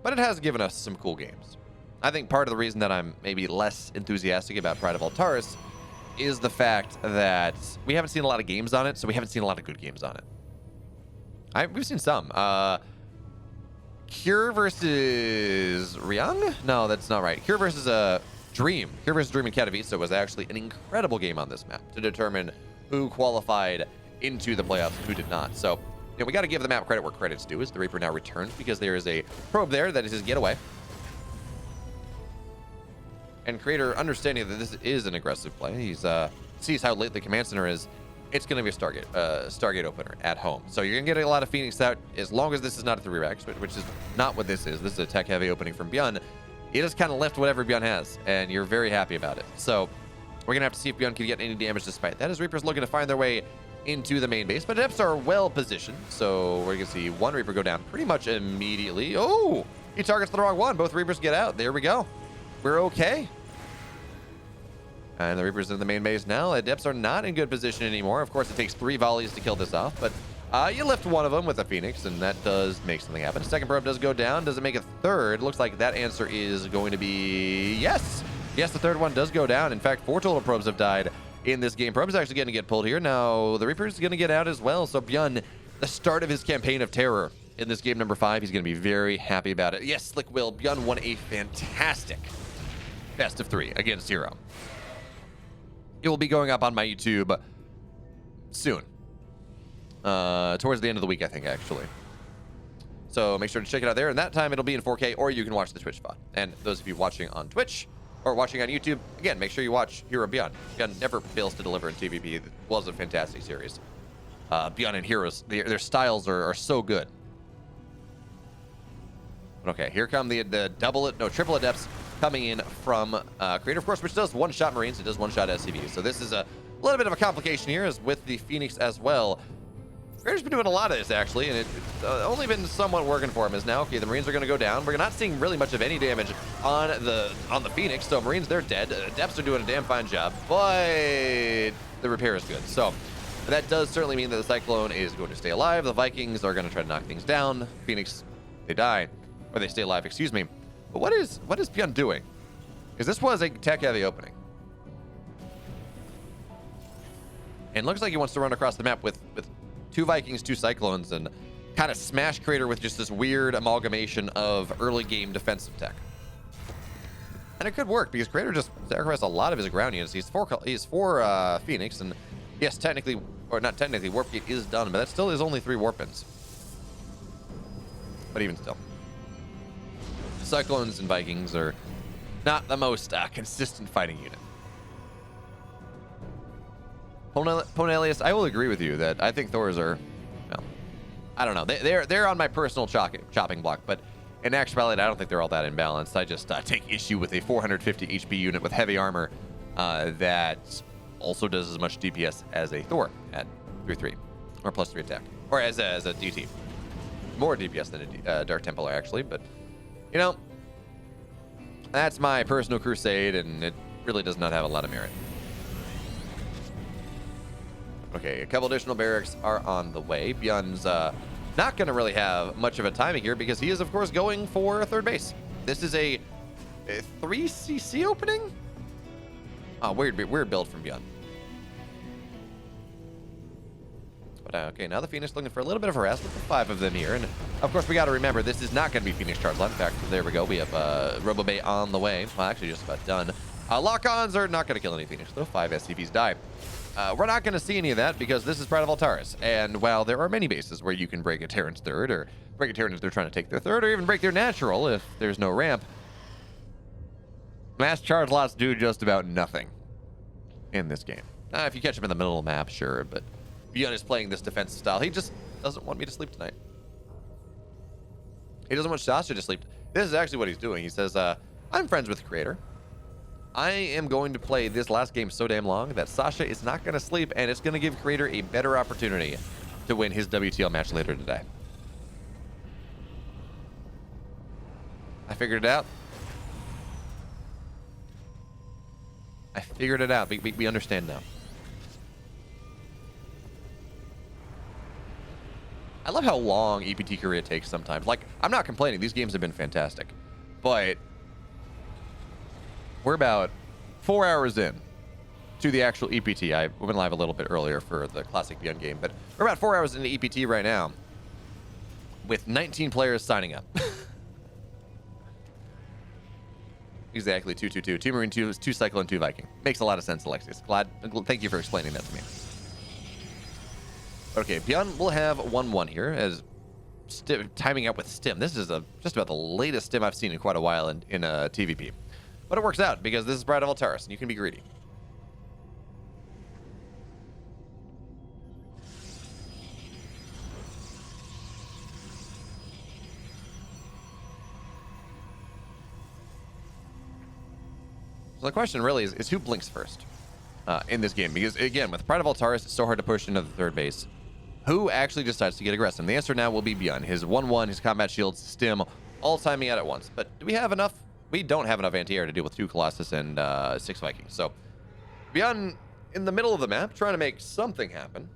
But it has given us some cool games. I think part of the reason that I'm maybe less enthusiastic about Pride of Altaris is the fact that we haven't seen a lot of games on it, so we haven't seen a lot of good games on it. We've seen some. Cure versus Ryung? No, that's not right. Cure versus Dream. Cure versus Dream and Katowice was actually an incredible game on this map to determine who qualified into the playoffs and who did not. So, we got to give the map credit where credit's due, as the Reaper now returns because there is a probe there that is his getaway. And Creator, understanding that this is an aggressive play, he's sees how late the command center is. It's going to be a Stargate opener at home. So you're going to get a lot of Phoenix out as long as this is not a 3-rack, which is not what this is. This is a tech-heavy opening from Byun. He just kind of left whatever Byun has, and you're very happy about it. So we're going to have to see if Byun can get any damage despite that, as Reaper's looking to find their way into the main base. But Depths are well positioned, so we're going to see one Reaper go down pretty much immediately. Oh, he targets the wrong one. Both Reapers get out. There we go. We're okay. And the Reapers in the main base now. The Depths are not in good position anymore. Of course, it takes 3 volleys to kill this off, but you lift one of them with a Phoenix, and that does make something happen. Second probe does go down. Does it make a third? Looks like that answer is going to be yes. Yes, the third one does go down. In fact, 4 total probes have died in this game. Probe is actually going to get pulled here. Now, the Reaper is going to get out as well. So Byun, the start of his campaign of terror in this game number 5, he's going to be very happy about it. Yes, Slick Will. Byun won a fantastic best of 3 against Zero. It will be going up on my YouTube soon. Towards the end of the week, I think, actually. So make sure to check it out there. And that time, it'll be in 4K, or you can watch the Twitch VOD. And those of you watching on Twitch or watching on YouTube, again, make sure you watch Hero Byun. Byun never fails to deliver in TVP. It was a fantastic series. Byun and Heroes, their styles are so good. Okay, here come the triple adepts coming in from Creator, of course, which does one-shot Marines. It does one-shot SCVs. So this is a little bit of a complication here, as with the Phoenix as well. Creator's been doing a lot of this, actually, and it's only been somewhat working for him. Is now, okay, the Marines are going to go down. We're not seeing really much of any damage on the Phoenix, so Marines, they're dead. Depths are doing a damn fine job, but the repair is good. So that does certainly mean that the Cyclone is going to stay alive. The Vikings are going to try to knock things down. Phoenix, they die, or they stay alive, excuse me. But what is Byun doing? Because this was a tech-heavy opening. And it looks like he wants to run across the map with 2 Vikings, 2 Cyclones, and kind of smash Creator with just this weird amalgamation of early game defensive tech. And it could work, because Creator just sacrificed a lot of his ground units. He's 4 Phoenix, and yes, technically, or not technically, Warp Gate is done, but that still is only 3 Warp Pins. But even still. Cyclones and Vikings are not the most consistent fighting unit. Ponelius, I will agree with you that I think Thors are, well, I don't know. They're on my personal chopping block, but in actuality, I don't think they're all that imbalanced. I just take issue with a 450 HP unit with heavy armor that also does as much DPS as a Thor at 3/3 or +3 attack, or as a DT. More DPS than a Dark Templar, actually, but you know, that's my personal crusade, and it really does not have a lot of merit. Okay, a couple additional barracks are on the way. Byun's not going to really have much of a timing here, because he is, of course, going for a 3rd base. This is a 3cc opening? Oh, weird build from Byun. But okay, now the Phoenix looking for a little bit of harassment. 5 of them here, and of course we got to remember this is not going to be Phoenix charge line. In fact, there we go. We have Robobay on the way. Well, actually, just about done. Lock-ons are not going to kill any Phoenix, though. 5 SCVs die. We're not going to see any of that, because this is Pride of Altaris, and while there are many bases where you can break a Terran's 3rd, or break a Terran if they're trying to take their 3rd, or even break their natural if there's no ramp, mass charge lots do just about nothing in this game. If you catch him in the middle of the map, sure, but Byun is playing this defensive style. He just doesn't want me to sleep tonight. He doesn't want Sasha to sleep. This is actually what he's doing. He says, I'm friends with Creator. I am going to play this last game so damn long that Sasha is not going to sleep, and it's going to give Creator a better opportunity to win his WTL match later today. I figured it out. I figured it out. We understand now. I love how long EPT Korea takes sometimes. Like, I'm not complaining. These games have been fantastic. But we're about 4 hours in to the actual EPT. I went live a little bit earlier for the classic Byun game, but we're about 4 hours into EPT right now with 19 players signing up. Exactly, 2-2-2. 2 Marine, 2 Cyclone, 2 Viking. Makes a lot of sense, Alexius. Thank you for explaining that to me. Okay, Byun will have 1-1 here as timing out with stim. This is just about the latest stim I've seen in quite a while in TVP. But it works out because this is Bride of Altaris, and you can be greedy. So the question really is who blinks first in this game? Because, again, with Pride of Altaris, it's so hard to push into the third base. Who actually decides to get aggressive? And the answer now will be Byun. His 1-1, his combat shields, stim, all timing out at once. But do we have enough? We don't have enough anti-air to deal with 2 Colossus and 6 Vikings. So Byun in the middle of the map trying to make something happen.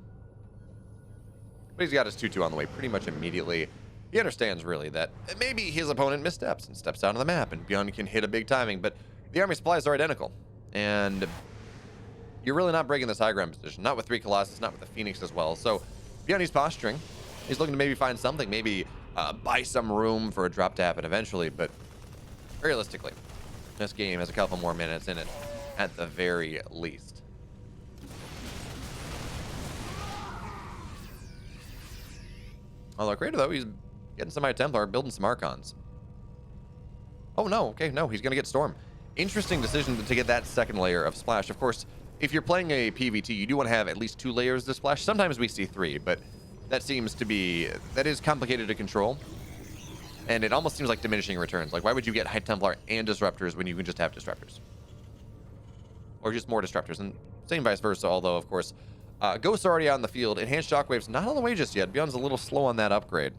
But he's got his 2-2 on the way pretty much immediately. He understands, really, that maybe his opponent missteps and steps out of the map, and Byun can hit a big timing. But the army supplies are identical. And you're really not breaking this high ground position. Not with 3 Colossus, not with the Phoenix as well. So Byun, he's posturing. He's looking to maybe find something, maybe buy some room for a drop to happen eventually, but realistically, this game has a couple more minutes in it at the very least. Although Crater, though, he's getting some Templar, building some Archons. Oh, no. Okay, no, he's going to get Storm. Interesting decision to get that second layer of Splash. Of course, if you're playing a PvT, you do want to have at least 2 layers of Splash. Sometimes we see 3, but that is complicated to control. And it almost seems like diminishing returns. Like, why would you get High Templar and Disruptors when you can just have Disruptors? Or just more Disruptors. And same vice versa, although, of course, Ghosts are already out in the field. Enhanced Shockwave's not on the way just yet. Byun's a little slow on that upgrade.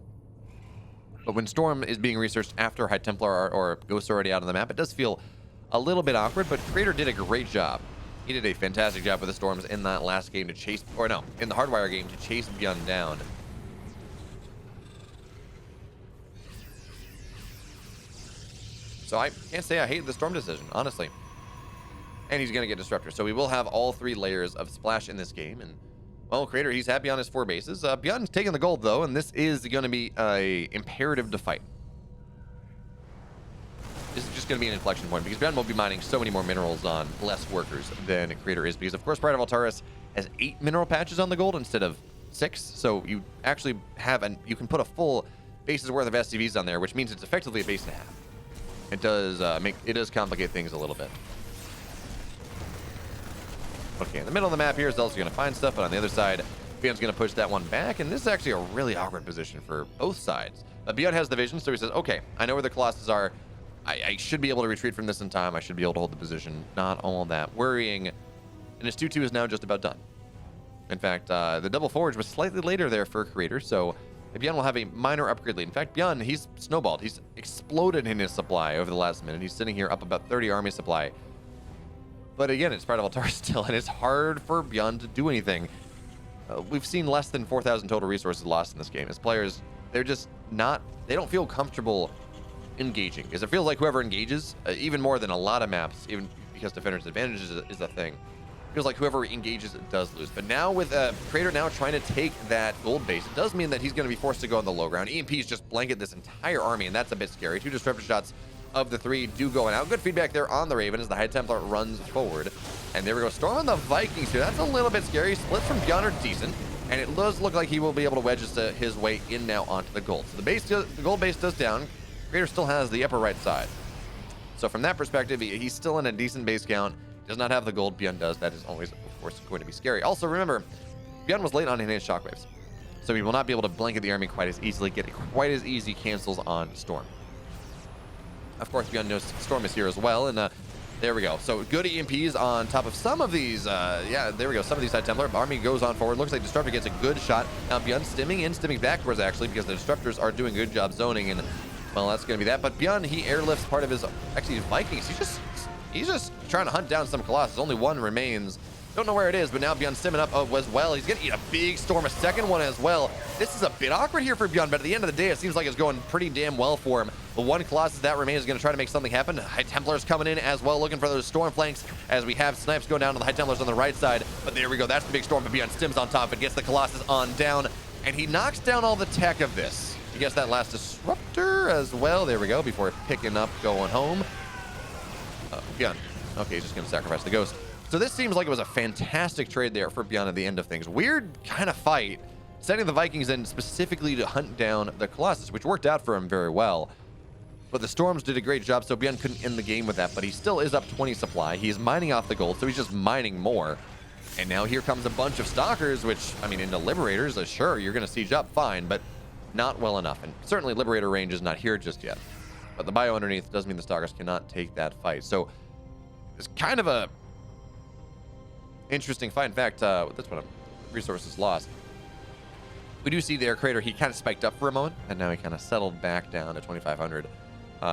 But when Storm is being researched after High Templar or Ghosts are already out on the map, it does feel a little bit awkward, but Crater did a great job. He did a fantastic job with the Storms in that last game to chase, or no, in the Hardwire game to chase Byun down. So I can't say I hate the Storm decision, honestly. And he's going to get Disruptor. So we will have all 3 layers of Splash in this game. And, well, Crater, he's happy on his 4 bases. Byun's taking the gold, though, and this is going to be a imperative to fight. This is just going to be an inflection point because Byun will be mining so many more minerals on less workers than Crater is. Because, of course, Pride of Altaris has 8 mineral patches on the gold instead of 6. So you actually have, you can put a full base's worth of SCVs on there, which means it's effectively a base and a half. It does complicate things a little bit. Okay, in the middle of the map here, Zel's going to find stuff, but on the other side, Byun's going to push that one back, and this is actually a really awkward position for both sides. Byun has the vision, so he says, okay, I know where the Colossus are. I should be able to retreat from this in time. I should be able to hold the position. Not all that worrying. And his 2-2 is now just about done. In fact, the double forge was slightly later there for Creator, so Byun will have a minor upgrade lead. In fact, Byun, he's snowballed. He's exploded in his supply over the last minute. He's sitting here up about 30 army supply. But again, it's Pride of Altaris still, and it's hard for Byun to do anything. We've seen less than 4,000 total resources lost in this game. As players, they're just not, they don't feel comfortable engaging. Because it feels like whoever engages, even more than a lot of maps, even because Defender's Advantage is a thing, feels like whoever engages does lose. But now with Crater now trying to take that gold base, it does mean that he's going to be forced to go on the low ground. EMPs just blanket this entire army, and that's a bit scary. 2 disruptor shots of the 3 do going out. Good feedback there on the Raven as the High Templar runs forward. And there we go. Storm on the Vikings here. That's a little bit scary. Splits from Byun are decent. And it does look like he will be able to wedge his way in now onto the gold. So the gold base does down. Crater still has the upper right side. So from that perspective, he's still in a decent base count. Does not have the gold. Byun does. That is always, of course, going to be scary. Also, remember, Byun was late on enhanced shockwaves. So he will not be able to blanket the army quite as easily, get quite as easy cancels on Storm. Of course, Byun knows Storm is here as well, and there we go. So good EMPs on top of some of these. Yeah, there we go. Some of these High Templar. Army goes on forward. Looks like Disruptor gets a good shot. Now Byun stimming backwards, actually, because the Disruptors are doing a good job zoning, and, well, that's going to be that. But Byun, he airlifts part of his, actually, his Vikings. He's just trying to hunt down some Colossus. Only one remains. Don't know where it is, but now Byun's stimming up as well. He's going to eat a big Storm, a second one as well. This is a bit awkward here for Byun, but at the end of the day, it seems like it's going pretty damn well for him. The one Colossus that remains is going to try to make something happen. High Templars coming in as well, looking for those Storm flanks as we have snipes going down to the High Templars on the right side. But there we go. That's the big Storm, but Byun stims on top and gets the Colossus on down. And he knocks down all the tech of this. He gets that last Disruptor as well. There we go, before picking up, going home. Byun. Okay, he's just going to sacrifice the ghost. So this seems like it was a fantastic trade there for Byun at the end of things. Weird kind of fight, sending the Vikings in specifically to hunt down the Colossus, which worked out for him very well. But the Storms did a great job, so Byun couldn't end the game with that. But he still is up 20 supply. He's mining off the gold, so he's just mining more. And now here comes a bunch of Stalkers, which, I mean, into Liberators, sure, you're going to siege up, fine, but not well enough. And certainly Liberator range is not here just yet. But the bio underneath does mean the Stalkers cannot take that fight. So it's kind of a interesting fight. In fact, that's what resources lost. We do see the Air Crater, he kind of spiked up for a moment, and now he kind of settled back down to 2,500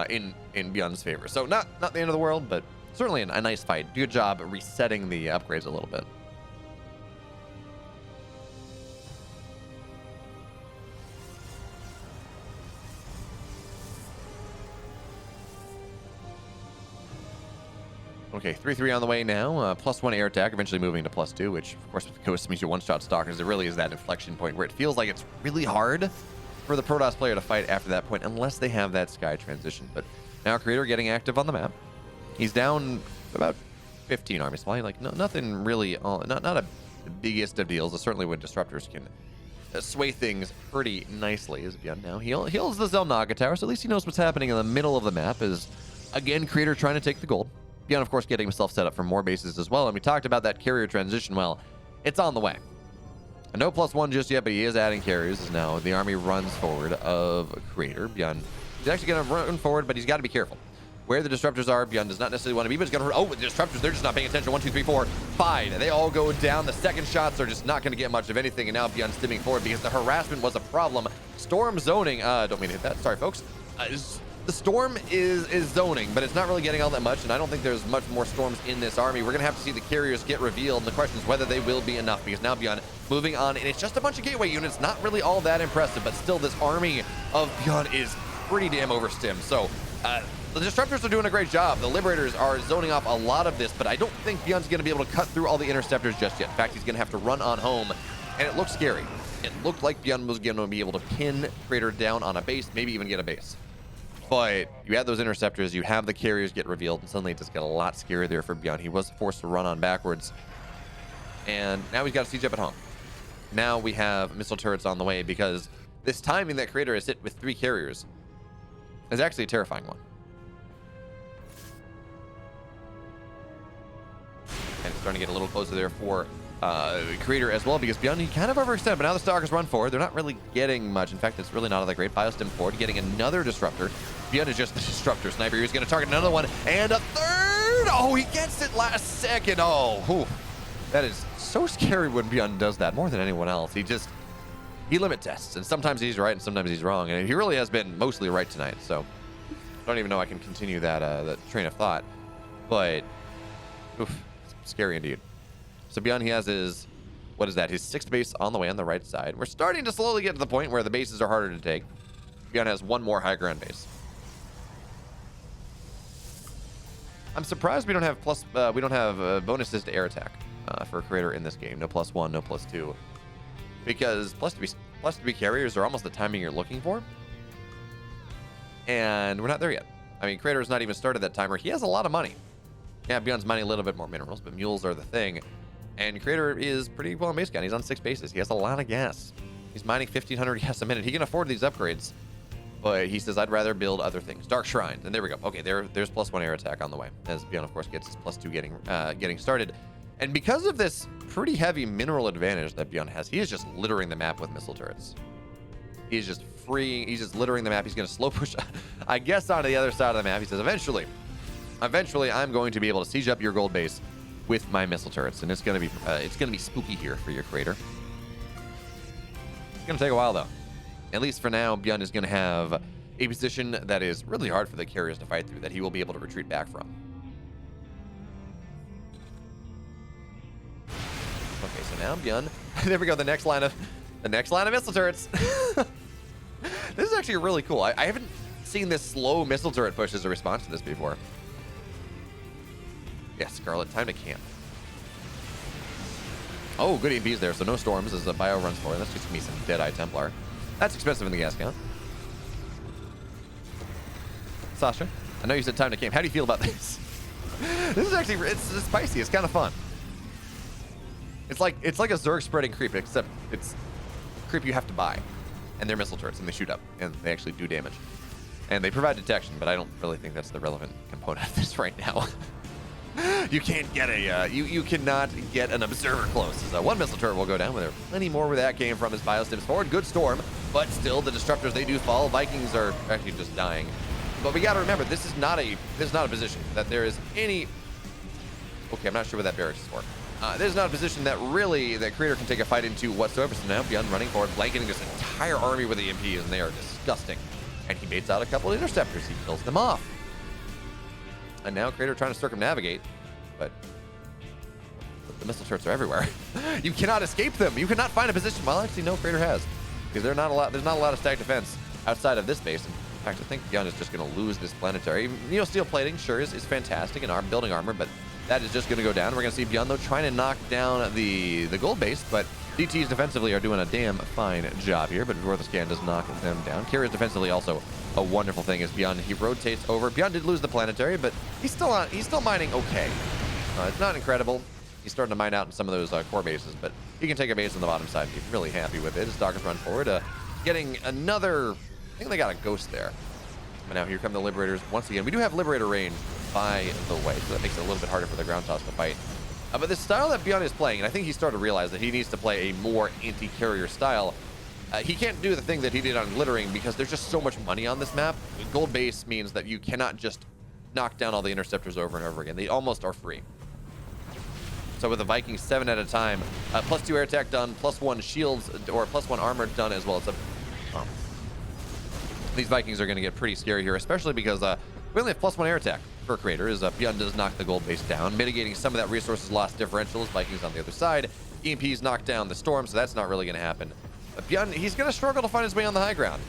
in Byun's favor. So not the end of the world, but certainly a nice fight. Good job resetting the upgrades a little bit. Okay, 3-3 on the way now. +1 air attack, eventually moving to +2, which, of course, with Ghost means you one-shot Stalkers. It really is that inflection point where it feels like it's really hard for the Protoss player to fight after that point, unless they have that Sky transition. But now Creator getting active on the map. He's down about 15 army supply. Like, nothing really, not the biggest of deals. Certainly when Disruptors can sway things pretty nicely. As Byun now heals the Zelnaga Tower, so at least he knows what's happening in the middle of the map. Is, again, Creator trying to take the gold. Byun, of course, getting himself set up for more bases as well. And we talked about that carrier transition. Well, it's on the way. No +1 just yet, but he is adding carriers as now the army runs forward of Creator. Byun, he's actually going to run forward, but he's got to be careful. Where the Disruptors are, Byun does not necessarily want to be, but he's going to... Oh, the Disruptors, they're just not paying attention. 1, 2, 3, 4, 5. They all go down. The second shots are just not going to get much of anything, and now Byun stimming forward because the harassment was a problem. Storm zoning... don't mean to hit that. Sorry, folks. The Storm is zoning, but it's not really getting all that much, and I don't think there's much more Storms in this army. We're going to have to see the carriers get revealed, and the question is whether they will be enough, because now Byun moving on, and it's just a bunch of gateway units, not really all that impressive, but still this army of Byun is pretty damn overstimmed. So the Disruptors are doing a great job. The Liberators are zoning off a lot of this, but I don't think Byun's going to be able to cut through all the Interceptors just yet. In fact, he's going to have to run on home, and it looks scary. It looked like Byun was going to be able to pin Creator down on a base, maybe even get a base. But you had those Interceptors, you have the carriers get revealed, and suddenly it just got a lot scarier there for Byun. He was forced to run on backwards, and now he's got to siege up at home. Now we have missile turrets on the way, because this timing that Creator has hit with 3 carriers is actually a terrifying one. And it's starting to get a little closer there for Creator as well, because Byun, he kind of overextended, but now the Stalkers run forward. They're not really getting much. In fact, it's really not all that great. Biostim forward, getting another Disruptor. Byun is just the Disruptor sniper. He's going to target another one, and a third! Oh, he gets it last second. Oh, whew. That is so scary when Byun does that, more than anyone else. He limit tests, and sometimes he's right and sometimes he's wrong, and he really has been mostly right tonight, so I don't even know I can continue that train of thought, but oof, scary indeed. So Byun, he has his, what is that, his 6th base on the way on the right side. We're starting to slowly get to the point where the bases are harder to take. Byun has 1 more high ground base. I'm surprised we don't have bonuses to air attack for Creator in this game. No +1, no +2, because plus to be carriers are almost the timing you're looking for, and we're not there yet. I mean, Creator has not even started that timer. He has a lot of money. Yeah, Byun's mining a little bit more minerals, but mules are the thing. And Creator is pretty well on base count. He's on 6 bases. He has a lot of gas. He's mining 1,500 gas a minute. He can afford these upgrades, but he says, I'd rather build other things. Dark Shrines, and there we go. Okay, there's +1 air attack on the way, as Byun, of course, gets his +2 getting started. And because of this pretty heavy mineral advantage that Byun has, he is just littering the map with missile turrets. He's just littering the map. He's going to slow push, I guess, onto the other side of the map. He says, eventually, I'm going to be able to siege up your gold base with my missile turrets, and it's gonna be spooky here for your Creator. It's gonna take a while though. At least for now, Byun is gonna have a position that is really hard for the carriers to fight through, that he will be able to retreat back from. Okay, so now Byun, there we go. The next line of missile turrets. This is actually really cool. I haven't seen this slow missile turret push as a response to this before. Yeah, Scarlet, time to camp. Oh, good EMPs there, so no Storms as the bio runs forward. That's just gonna be some Deadeye Templar. That's expensive in the gas count. Sasha, I know you said time to camp. How do you feel about this? This is actually, it's spicy. It's kind of fun. It's like a Zerg spreading creep, except it's creep you have to buy. And they're missile turrets, and they shoot up, and they actually do damage. And they provide detection, but I don't really think that's the relevant component of this right now. You can't get you cannot get an observer close. So one missile turret will go down, but there are plenty more where that came from as Biostims forward. Good storm, but still the disruptors, they do fall. Vikings are actually just dying. But we got to remember, this is not a position that there is any. Okay, I'm not sure what that barracks is for. This is not a position that really that Creator can take a fight into whatsoever. So now Byun running forward, blanketing this entire army with EMPs, and they are disgusting. And he baits out a couple of interceptors. He kills them off. And now Creator trying to circumnavigate, but the missile turrets are everywhere. You cannot escape them. You cannot find a position. Well, actually, no, Creator has, because there's not a lot of stack defense outside of this base. In fact, I think Byun is just going to lose this planetary. Steel plating, sure, is fantastic, and building armor, but that is just going to go down. We're going to see Byun, though, trying to knock down the gold base, but DTs defensively are doing a damn fine job here, but before the scan does knock them down. Carriers defensively also a wonderful thing is Byun. He rotates over. Byun did lose the planetary, but he's still mining okay. It's not incredible. He's starting to mine out in some of those core bases, but he can take a base on the bottom side and be really happy with it. His Stalkers run forward, getting another. I think they got a ghost there. But now here come the Liberators once again. We do have Liberator range, by the way, so that makes it a little bit harder for the ground toss to fight. But this style that Byun is playing, and I think he's started to realize that he needs to play a more anti-carrier style. He can't do the thing that he did on Glittering because there's just so much money on this map. Gold base means that you cannot just knock down all the interceptors over and over again. They almost are free. So with the Vikings 7 at a time, +2 air attack done, +1 shields, or +1 armor done as well. These Vikings are going to get pretty scary here, especially because we only have +1 air attack for Creator, as Byun does knock the gold base down, mitigating some of that resources loss differential as Vikings on the other side. EMPs knock down the storm, so that's not really going to happen. But Byun, he's going to struggle to find his way on the high ground.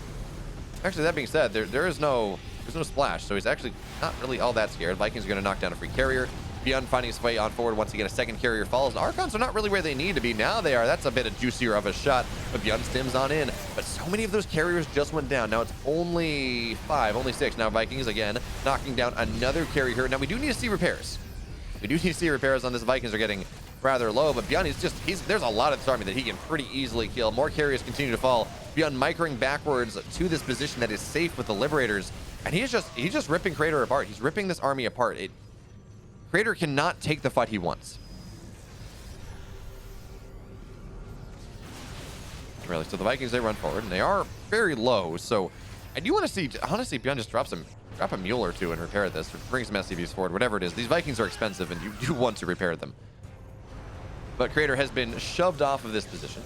Actually, that being said, there's no splash, so he's actually not really all that scared. Vikings are going to knock down a free carrier. Byun finding his way on forward once again. A second carrier falls. The Archons are not really where they need to be. Now they are. That's a bit of juicier of a shot. But Byun stims on in. But so many of those carriers just went down. Now it's only 5, only 6. Now Vikings again knocking down another carrier. Now we do need to see repairs. We do need to see repairs on this. Vikings are getting rather low, but Byun there's a lot of this army that he can pretty easily kill. More carriers continue to fall. Byun microing backwards to this position that is safe with the Liberators, and he's just ripping Creator apart. He's ripping this army apart. Creator cannot take the fight he wants. Really, so the Vikings, they run forward, and they are very low, so I do want to see, honestly, Byun just drop a mule or two and repair this, or bring some SCVs forward, whatever it is. These Vikings are expensive, and you do want to repair them. But Creator has been shoved off of this position.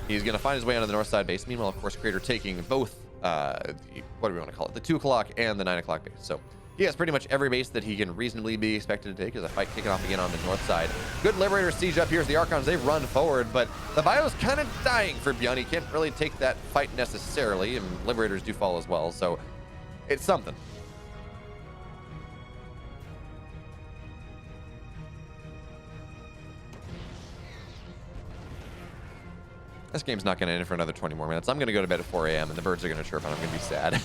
He's going to find his way onto the north side base. Meanwhile, of course, Creator taking both, what do we want to call it? The 2 o'clock and the 9 o'clock base. So he has pretty much every base that he can reasonably be expected to take as a fight kicking off again on the north side. Good Liberator siege up here as the Archons, they run forward, but the bio's kind of dying for Byun. He can't really take that fight necessarily, and Liberators do fall as well, so it's something. This game's not going to end for another 20 more minutes. I'm going to go to bed at 4 a.m. and the birds are going to chirp and I'm going to be sad.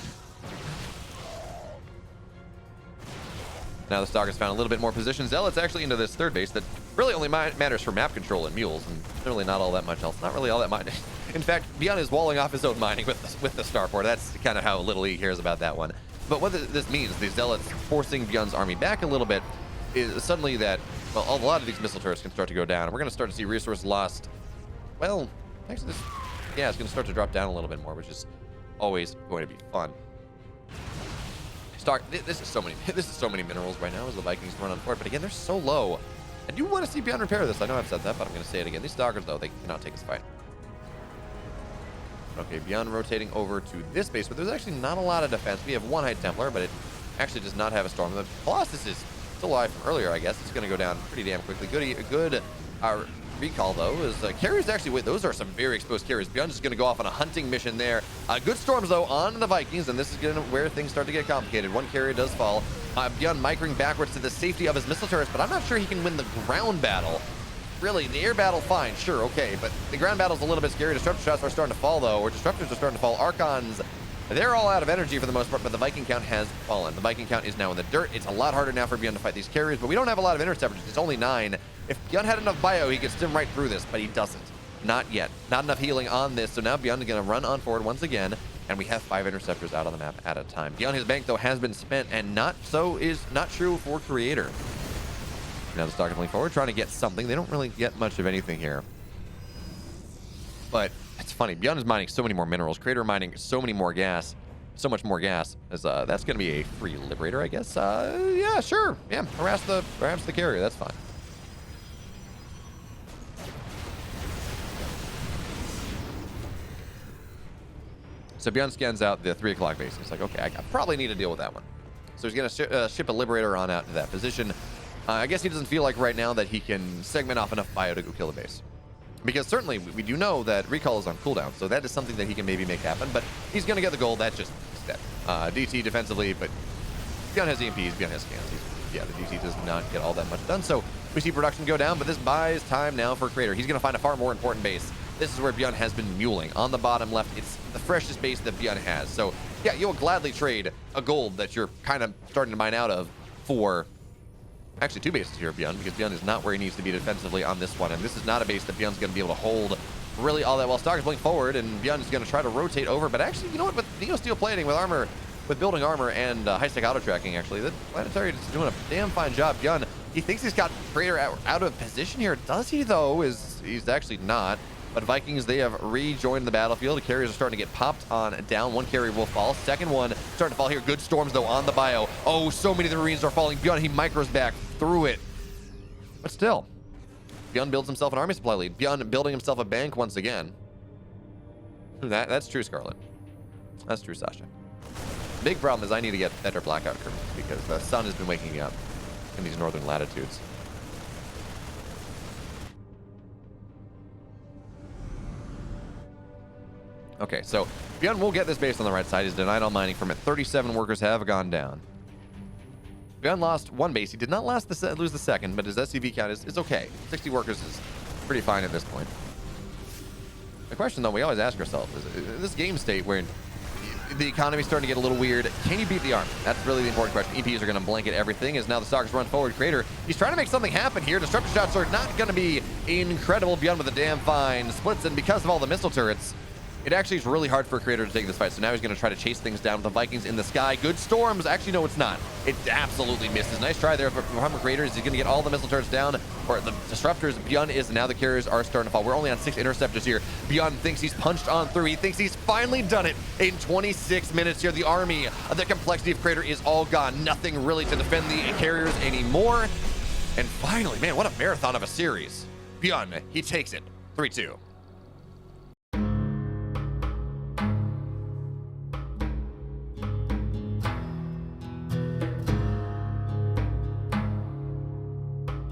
Now the Stalkers found a little bit more position. Zealots actually into this third base that really only matters for map control and mules, and really not all that much else. Not really all that much. In fact, Byun is walling off his own mining with the starport. That's kind of how little he cares about that one. But what this means, the Zealots forcing Byun's army back a little bit, is suddenly that, well, a lot of these missile turrets can start to go down. We're going to start to see resource lost. Well, actually, it's going to start to drop down a little bit more, which is always going to be fun. This is so many minerals right now as the Vikings run on forward, but again, they're so low. I do want to see Byun repair this. I know I've said that, but I'm going to say it again. These Stalkers, though, they cannot take this fight. Okay, Byun rotating over to this base, but there's actually not a lot of defense. We have 1 High Templar, but it actually does not have a storm. The Colossus is still alive from earlier, I guess. It's going to go down pretty damn quickly. Good recall, though, is carriers actually, wait, those are some very exposed carriers. Byun is going to go off on a hunting mission there. Good storms, though, on the Vikings, and this is going to where things start to get complicated. 1 carrier does fall. Byun microing backwards to the safety of his missile turrets, but I'm not sure he can win the ground battle. Really, the air battle, fine, sure, okay, but the ground battle's a little bit scary. Disruptor shots are starting to fall, though, or disruptors are starting to fall. Archons They're all out of energy for the most part, but the Viking count has fallen. The Viking count is now in the dirt. It's a lot harder now for Byun to fight these carriers, but we don't have a lot of interceptors. It's only 9. If Byun had enough bio, he could stim right through this, but he doesn't. Not yet. Not enough healing on this, so now Byun is going to run on forward once again, and we have 5 interceptors out on the map at a time. Byun, his bank, though, has been spent, and not so is not true for Creator. Now the Stalker playing forward, trying to get something. They don't really get much of anything here. But it's funny. Byun is mining so many more minerals. Creator mining so many more gas. So much more gas. As, that's going to be a free Liberator, I guess. Yeah, sure. Yeah, harass the carrier. That's fine. So Byun scans out the 3 o'clock base. He's like, okay, I probably need to deal with that one. So he's going to ship a Liberator on out to that position. I guess he doesn't feel like right now that he can segment off enough bio to go kill the base. Because certainly we do know that recall is on cooldown, so that is something that he can maybe make happen, but he's going to get the gold. That's just dead. DT defensively, but Byun has EMPs, Byun has scans. Yeah, the DT does not get all that much done, so we see production go down, but this buys time now for Creator. He's going to find a far more important base. This is where Byun has been muling. On the bottom left, it's the freshest base that Byun has. So, yeah, you'll gladly trade a gold that you're kind of starting to mine out of for... Actually, 2 bases here of Byun, because Byun is not where he needs to be defensively on this one. And this is not a base that Byun's going to be able to hold really all that well. Stalker's playing forward, and Byun is going to try to rotate over. But actually, you know what? With Neo Steel plating, with armor, with building armor, and high-tech auto-tracking, actually, the Planetary is doing a damn fine job. Byun, he thinks he's got Creator out of position here. Does he, though? He's actually not. But Vikings, they have rejoined the battlefield. The carriers are starting to get popped on down. 1 carrier will fall. Second one starting to fall here. Good storms, though, on the bio. Oh, so many of the Marines are falling. Byun, he micros back through it. But still, Byun builds himself an army supply lead. Byun building himself a bank once again. That's true, Scarlet. That's true, Sasha. Big problem is I need to get better blackout curtains because the sun has been waking me up in these northern latitudes. Okay, so Byun will get this base on the right side. He's denied all mining from it. 37 workers have gone down. Byun lost 1 base. He did not lose the second, but his SCV count is okay. 60 workers is pretty fine at this point. The question, though, we always ask ourselves is this game state where the economy's starting to get a little weird, can you beat the army? That's really the important question. EPs are going to blanket everything as now the Stalkers run forward. Creator, he's trying to make something happen here. Disruptor shots are not going to be incredible. Byun with a damn fine splits, and because of all the missile turrets, it actually is really hard for Creator to take this fight. So now he's going to try to chase things down with the Vikings in the sky. Good storms. Actually, no, it's not. It absolutely misses. Nice try there from Creator. Is he going to get all the missile turrets down? Or the disruptors? Byun is. Now the carriers are starting to fall. We're only on 6 interceptors here. Byun thinks he's punched on through. He thinks he's finally done it in 26 minutes here. The army, the complexity of Creator is all gone. Nothing really to defend the carriers anymore. And finally, man, what a marathon of a series. Byun, he takes it. 3-2.